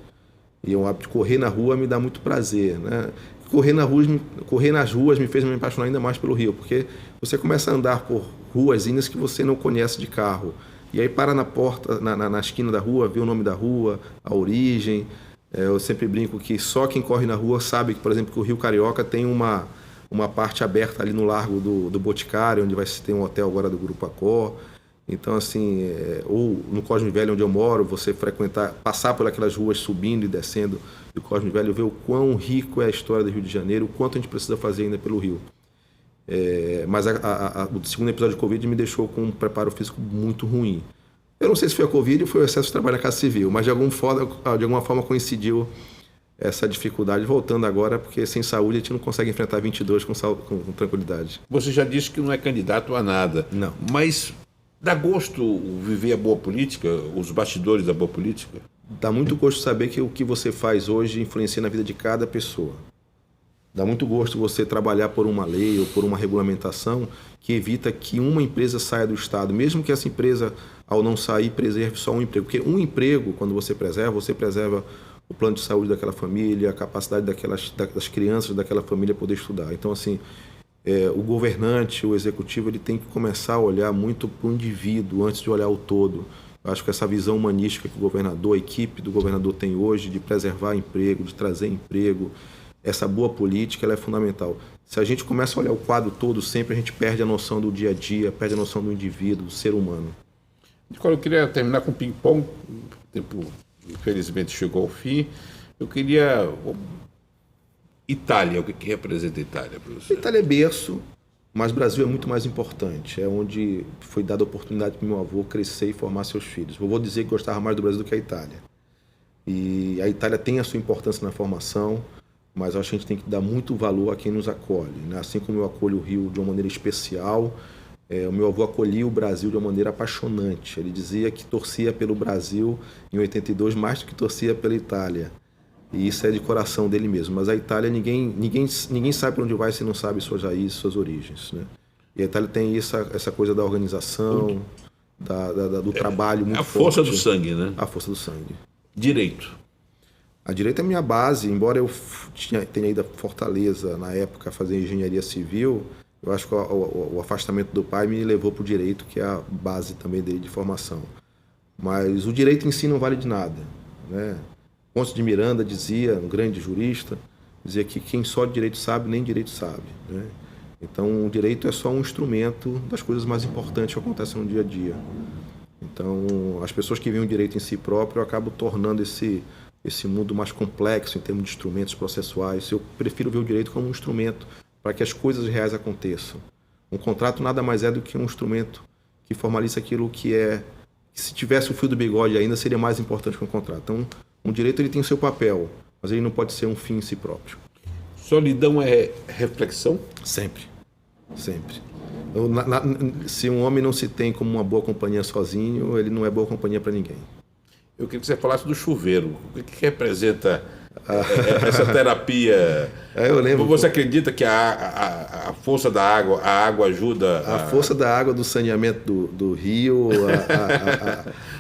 S2: e o hábito de correr na rua me dá muito prazer, né? Correr nas ruas me fez me apaixonar ainda mais pelo Rio, porque você começa a andar por ruazinhas que você não conhece de carro. E aí para na porta, na esquina da rua, vê o nome da rua, a origem. Eu sempre brinco que só quem corre na rua sabe que, por exemplo, que o Rio Carioca tem uma parte aberta ali no Largo do Boticário, onde vai ter um hotel agora do Grupo Accor. Então, assim, ou no Cosme Velho, onde eu moro, você passar por aquelas ruas subindo e descendo do Cosme Velho, ver o quão rico é a história do Rio de Janeiro, o quanto a gente precisa fazer ainda pelo Rio. Mas o segundo episódio de Covid me deixou com um preparo físico muito ruim. Eu não sei se foi a Covid ou foi o excesso de trabalho na Casa Civil, mas de alguma forma coincidiu essa dificuldade, voltando agora, porque sem saúde a gente não consegue enfrentar 22 com tranquilidade.
S1: Você já disse que não é candidato a nada.
S2: Não.
S1: Mas dá gosto viver a boa política, os bastidores da boa política?
S2: Dá muito gosto saber que o que você faz hoje influencia na vida de cada pessoa. Dá muito gosto você trabalhar por uma lei ou por uma regulamentação que evita que uma empresa saia do Estado, mesmo que essa empresa, ao não sair, preserve só um emprego. Porque um emprego, quando você preserva o plano de saúde daquela família, a capacidade das crianças daquela família poder estudar. Então, assim, o governante, o executivo, ele tem que começar a olhar muito para o indivíduo antes de olhar o todo. Eu acho que essa visão humanística que o governador, a equipe do governador tem hoje de preservar emprego, de trazer emprego, essa boa política ela é fundamental. Se a gente começa a olhar o quadro todo, sempre a gente perde a noção do dia a dia, perde a noção do indivíduo, do ser humano.
S1: Nicola, eu queria terminar com ping-pong. O tempo, infelizmente, chegou ao fim. Eu queria... Itália, o que representa a Itália para você?
S2: Itália é berço, mas o Brasil é muito mais importante. É onde foi dada a oportunidade para meu avô crescer e formar seus filhos. Eu vou dizer que gostava mais do Brasil do que a Itália. E a Itália tem a sua importância na formação, mas eu acho que a gente tem que dar muito valor a quem nos acolhe, né? Assim como eu acolho o Rio de uma maneira especial, o meu avô acolhia o Brasil de uma maneira apaixonante. Ele dizia que torcia pelo Brasil em 82 mais do que torcia pela Itália. E isso é de coração dele mesmo. Mas a Itália, ninguém sabe para onde vai se não sabe suas raízes, suas origens, né? E a Itália tem essa coisa da organização, do trabalho muito forte.
S1: A força do sangue, né?
S2: A força do sangue.
S1: Direito.
S2: A direito é a minha base, embora eu tenha ido a Fortaleza na época a fazer engenharia civil, eu acho que o afastamento do pai me levou para o direito, que é a base também dele de formação. Mas o direito em si não vale de nada, né? Ponce de Miranda dizia, um grande jurista, dizia que quem só direito sabe, nem direito sabe, né? Então o direito é só um instrumento das coisas mais importantes que acontecem no dia a dia. Então as pessoas que veem o direito em si próprio acabam tornando esse mundo mais complexo em termos de instrumentos processuais. Eu prefiro ver o direito como um instrumento para que as coisas reais aconteçam. Um contrato nada mais é do que um instrumento que formaliza aquilo que se tivesse o fio do bigode ainda, seria mais importante que um contrato. Então, um direito ele tem o seu papel, mas ele não pode ser um fim em si próprio.
S1: Solidão é reflexão?
S2: Sempre. Sempre. Se um homem não se tem como uma boa companhia sozinho, ele não é boa companhia para ninguém.
S1: Eu queria que você falasse do chuveiro. O que representa essa terapia?
S2: Eu lembro.
S1: Você acredita que a força da água, a água ajuda?
S2: A força da água, do saneamento do rio,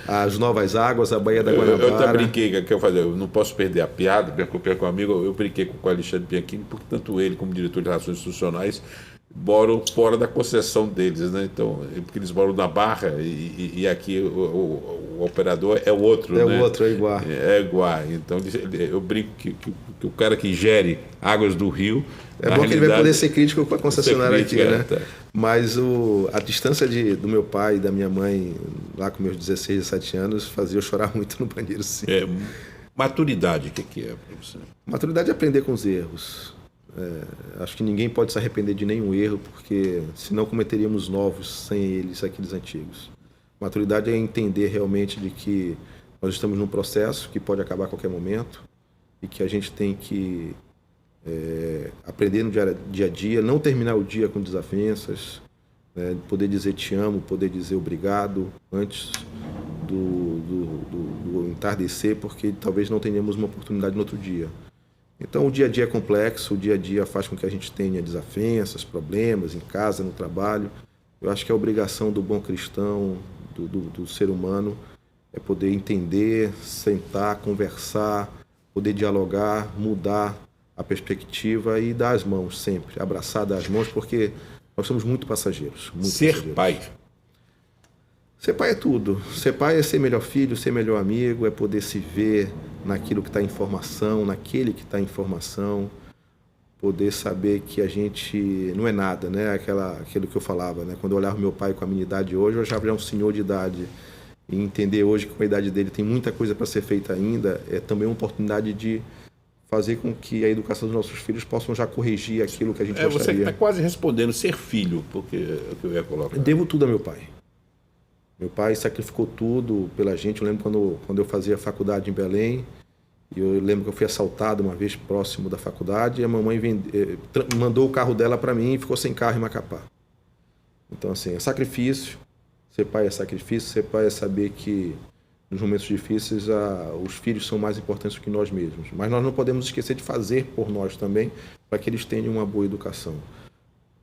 S2: as novas águas, a Baía da Guanabara.
S1: Eu até brinquei, que eu não posso perder a piada, porque com um amigo, eu brinquei com o Alexandre Bianchini, porque tanto ele como diretor de Relações Institucionais moram fora da concessão deles, né? Então, porque eles moram na Barra e aqui o operador é o outro, né?
S2: É o outro, é igual.
S1: É igual. Então, eu brinco que o cara que gere águas do rio...
S2: É bom que ele vai poder ser crítico com a concessionária
S1: crítico,
S2: aqui, né?
S1: Tá.
S2: Mas a distância do meu pai e da minha mãe, lá com meus 16, 17 anos, fazia eu chorar muito no banheiro, sim.
S1: Maturidade, o que é para você?
S2: Maturidade é aprender com os erros. Acho que ninguém pode se arrepender de nenhum erro, porque senão cometeríamos novos sem eles, aqueles antigos. Maturidade é entender realmente de que nós estamos num processo que pode acabar a qualquer momento e que a gente tem que aprender no dia a dia, não terminar o dia com desavenças, né? Poder dizer te amo, poder dizer obrigado antes do entardecer, porque talvez não tenhamos uma oportunidade no outro dia. Então o dia a dia é complexo, o dia a dia faz com que a gente tenha desavenças, problemas em casa, no trabalho. Eu acho que a obrigação do bom cristão, do ser humano, é poder entender, sentar, conversar, poder dialogar, mudar a perspectiva e dar as mãos sempre, abraçar, dar as mãos, porque nós somos muito passageiros.
S1: Ser pai.
S2: Ser pai é tudo. Ser pai é ser melhor filho, ser melhor amigo, é poder se ver naquilo que está em formação, naquele que está em formação, poder saber que a gente não é nada, né? Aquilo que eu falava, né? Quando eu olhava meu pai com a minha idade hoje, eu já era um senhor de idade. E entender hoje que com a idade dele tem muita coisa para ser feita ainda, é também uma oportunidade de fazer com que a educação dos nossos filhos possam já corrigir aquilo que a gente gostaria.
S1: Você está quase respondendo ser filho, porque é o que eu ia colocar.
S2: Eu devo tudo a meu pai. Meu pai sacrificou tudo pela gente. Eu lembro quando eu fazia faculdade em Belém, eu lembro que eu fui assaltado uma vez próximo da faculdade e a mamãe mandou o carro dela para mim e ficou sem carro em Macapá. Então, assim, é sacrifício. Ser pai é sacrifício. Ser pai é saber que nos momentos difíceis os filhos são mais importantes do que nós mesmos. Mas nós não podemos esquecer de fazer por nós também para que eles tenham uma boa educação.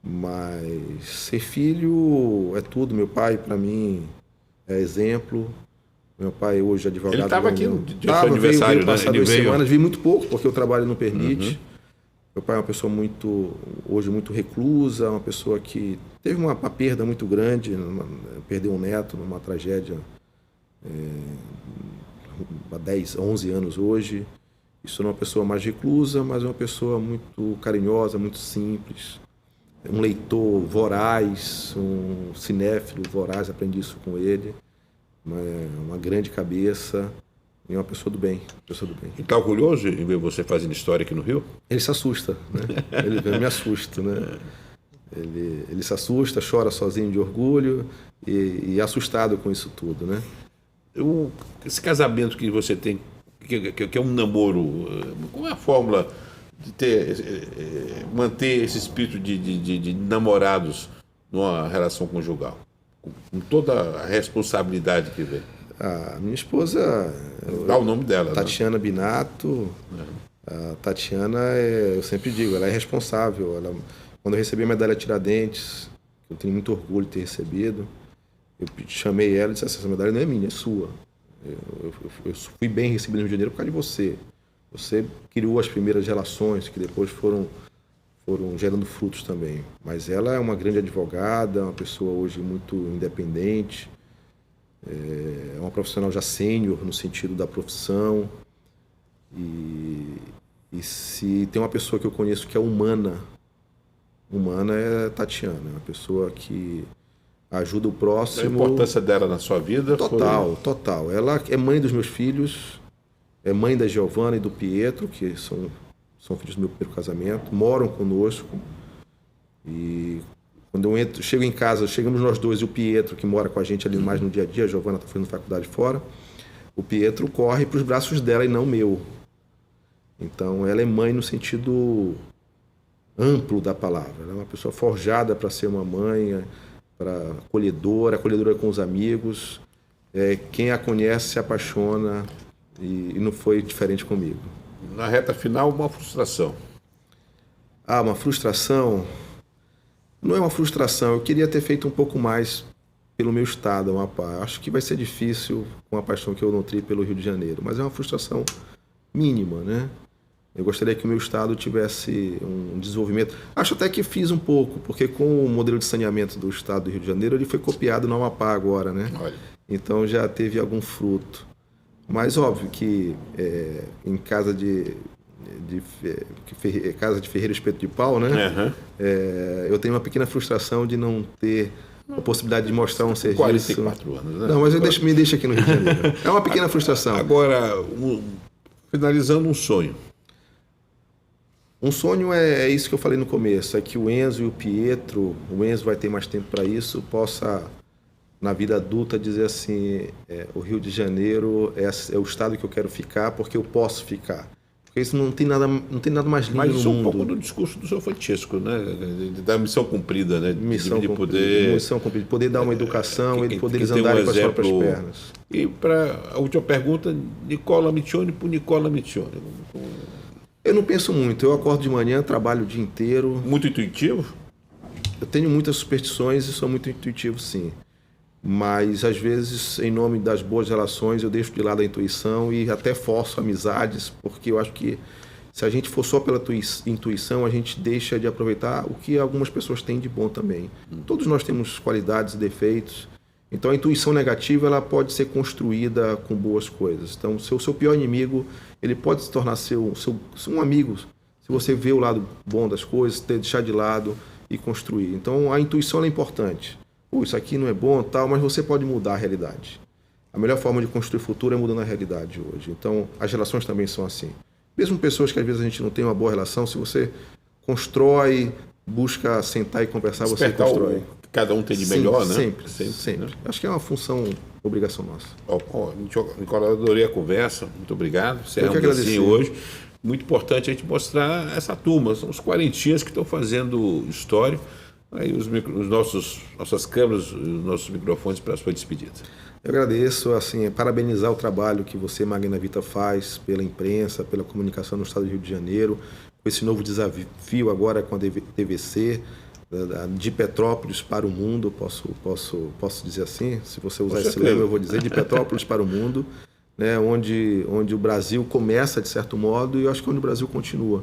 S2: Mas ser filho é tudo. Meu pai, para mim, é exemplo. Meu pai hoje é advogado.
S1: Ele estava aqui no dia do seu aniversário,
S2: veio passar 2 semanas, vi muito pouco, porque o trabalho não permite. Uhum. Meu pai é uma pessoa hoje muito reclusa, uma pessoa que teve uma perda muito grande, perdeu um neto numa tragédia há 10, 11 anos hoje. Isso não é uma pessoa mais reclusa, mas é uma pessoa muito carinhosa, muito simples. Um leitor voraz, um cinéfilo voraz, aprendi isso com ele. Uma grande cabeça e uma pessoa do bem. Pessoa do bem.
S1: E está orgulhoso em ver você fazendo história aqui no Rio?
S2: Ele se assusta, né? Ele me assusta, né? Ele se assusta, chora sozinho de orgulho e assustado com isso tudo, né?
S1: Esse casamento que você tem, que é um namoro, qual é a fórmula de manter esse espírito de namorados numa relação conjugal? Com toda a responsabilidade que vem.
S2: A minha esposa...
S1: Dá o nome dela.
S2: Tatiana Binato. A Tatiana, eu sempre digo, ela é responsável. Quando eu recebi a medalha Tiradentes, eu tenho muito orgulho de ter recebido, eu chamei ela e disse assim, essa medalha não é minha, é sua. Eu fui bem recebido no Rio de Janeiro por causa de você. Você criou as primeiras relações que depois foram gerando frutos também. Mas ela é uma grande advogada, uma pessoa hoje muito independente, é uma profissional já sênior no sentido da profissão. E se tem uma pessoa que eu conheço que é humana é a Tatiana, uma pessoa que ajuda o próximo.
S1: A importância dela na sua vida?
S2: Total. Ela é mãe dos meus filhos, é mãe da Giovana e do Pietro, que são filhos do meu primeiro casamento, moram conosco. E quando eu chego em casa, chegamos nós dois e o Pietro, que mora com a gente ali mais no dia a dia, a Giovana está fazendo faculdade fora, o Pietro corre para os braços dela e não meu. Então ela é mãe no sentido amplo da palavra. Ela é uma pessoa forjada para ser uma mãe, para acolhedora com os amigos. Quem a conhece se apaixona e não foi diferente comigo.
S1: Na reta final, uma frustração.
S2: Uma frustração? Não é uma frustração. Eu queria ter feito um pouco mais pelo meu estado, Amapá. Acho que vai ser difícil com a paixão que eu nutri pelo Rio de Janeiro, mas é uma frustração mínima, né? Eu gostaria que o meu estado tivesse um desenvolvimento. Acho até que fiz um pouco, porque com o modelo de saneamento do estado do Rio de Janeiro, ele foi copiado no Amapá agora, né?
S1: Olha.
S2: Então já teve algum fruto. Mas óbvio que em casa de ferreiro espeto de pau, né?
S1: Uhum.
S2: Eu tenho uma pequena frustração de não ter a possibilidade de mostrar um serviço.
S1: 44 anos, né?
S2: Não, mas me deixa aqui no Rio de Janeiro. É uma pequena frustração.
S1: Agora, finalizando um sonho.
S2: Um sonho é isso que eu falei no começo, é que o Enzo e o Pietro, o Enzo vai ter mais tempo para isso, possa, na vida adulta, dizer assim, o Rio de Janeiro é o estado que eu quero ficar porque eu posso ficar. Porque isso não tem nada mais lindo no mundo.
S1: Mas isso é um pouco do discurso do São Francisco, né? Da missão cumprida, né?
S2: Missão cumprida, poder dar uma educação e poder eles andarem com as próprias pernas.
S1: E para a última pergunta, Nicola Michione por Nicola Michione.
S2: Eu não penso muito, eu acordo de manhã, trabalho o dia inteiro.
S1: Muito intuitivo?
S2: Eu tenho muitas superstições e sou muito intuitivo, sim. Mas, às vezes, em nome das boas relações, eu deixo de lado a intuição e até forço amizades, porque eu acho que se a gente for só pela intuição, a gente deixa de aproveitar o que algumas pessoas têm de bom também. Todos nós temos qualidades e defeitos. Então, a intuição negativa ela pode ser construída com boas coisas. Então, o seu pior inimigo, ele pode se tornar um amigo, se você vê o lado bom das coisas, deixar de lado e construir. Então, a intuição é importante. Isso aqui não é bom, tal, mas você pode mudar a realidade. A melhor forma de construir futuro é mudando a realidade hoje. Então, as relações também são assim. Mesmo pessoas que às vezes a gente não tem uma boa relação, se você constrói, busca sentar e conversar, você constrói.
S1: Cada um tem de melhor, né?
S2: Sempre. Né? Acho que é uma função, obrigação nossa.
S1: Nicola, adorei a conversa. Muito obrigado.
S2: Eu que agradeço
S1: hoje. Muito importante a gente mostrar essa turma. São os quarentinhas que estão fazendo história. Aí nossas câmeras, os nossos microfones para a sua despedida.
S2: Eu agradeço, assim, parabenizar o trabalho que você, Magna Vita, faz pela imprensa, pela comunicação no estado do Rio de Janeiro, com esse novo desafio agora com a TVC, de Petrópolis para o mundo, posso dizer assim? Se você usar esse lema, eu vou dizer de Petrópolis para o mundo, né, onde o Brasil começa, de certo modo, e eu acho que onde o Brasil continua.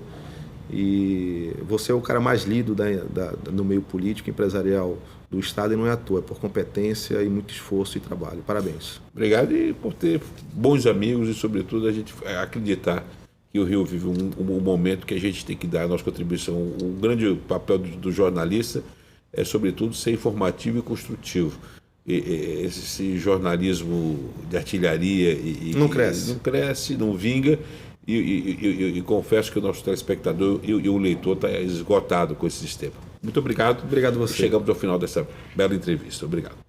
S2: E você é o cara mais lido no meio político, empresarial do Estado, e não é à toa, é por competência e muito esforço e trabalho. Parabéns.
S1: Obrigado e por ter bons amigos e, sobretudo, a gente acreditar que o Rio vive um momento que a gente tem que dar a nossa contribuição. O grande papel do jornalista é, sobretudo, ser informativo e construtivo. Esse jornalismo de artilharia
S2: não cresce.
S1: Não cresce, não vinga. E confesso que o nosso telespectador e o leitor está esgotado com esse sistema. Muito obrigado.
S2: Obrigado a você.
S1: Chegamos ao final dessa bela entrevista. Obrigado.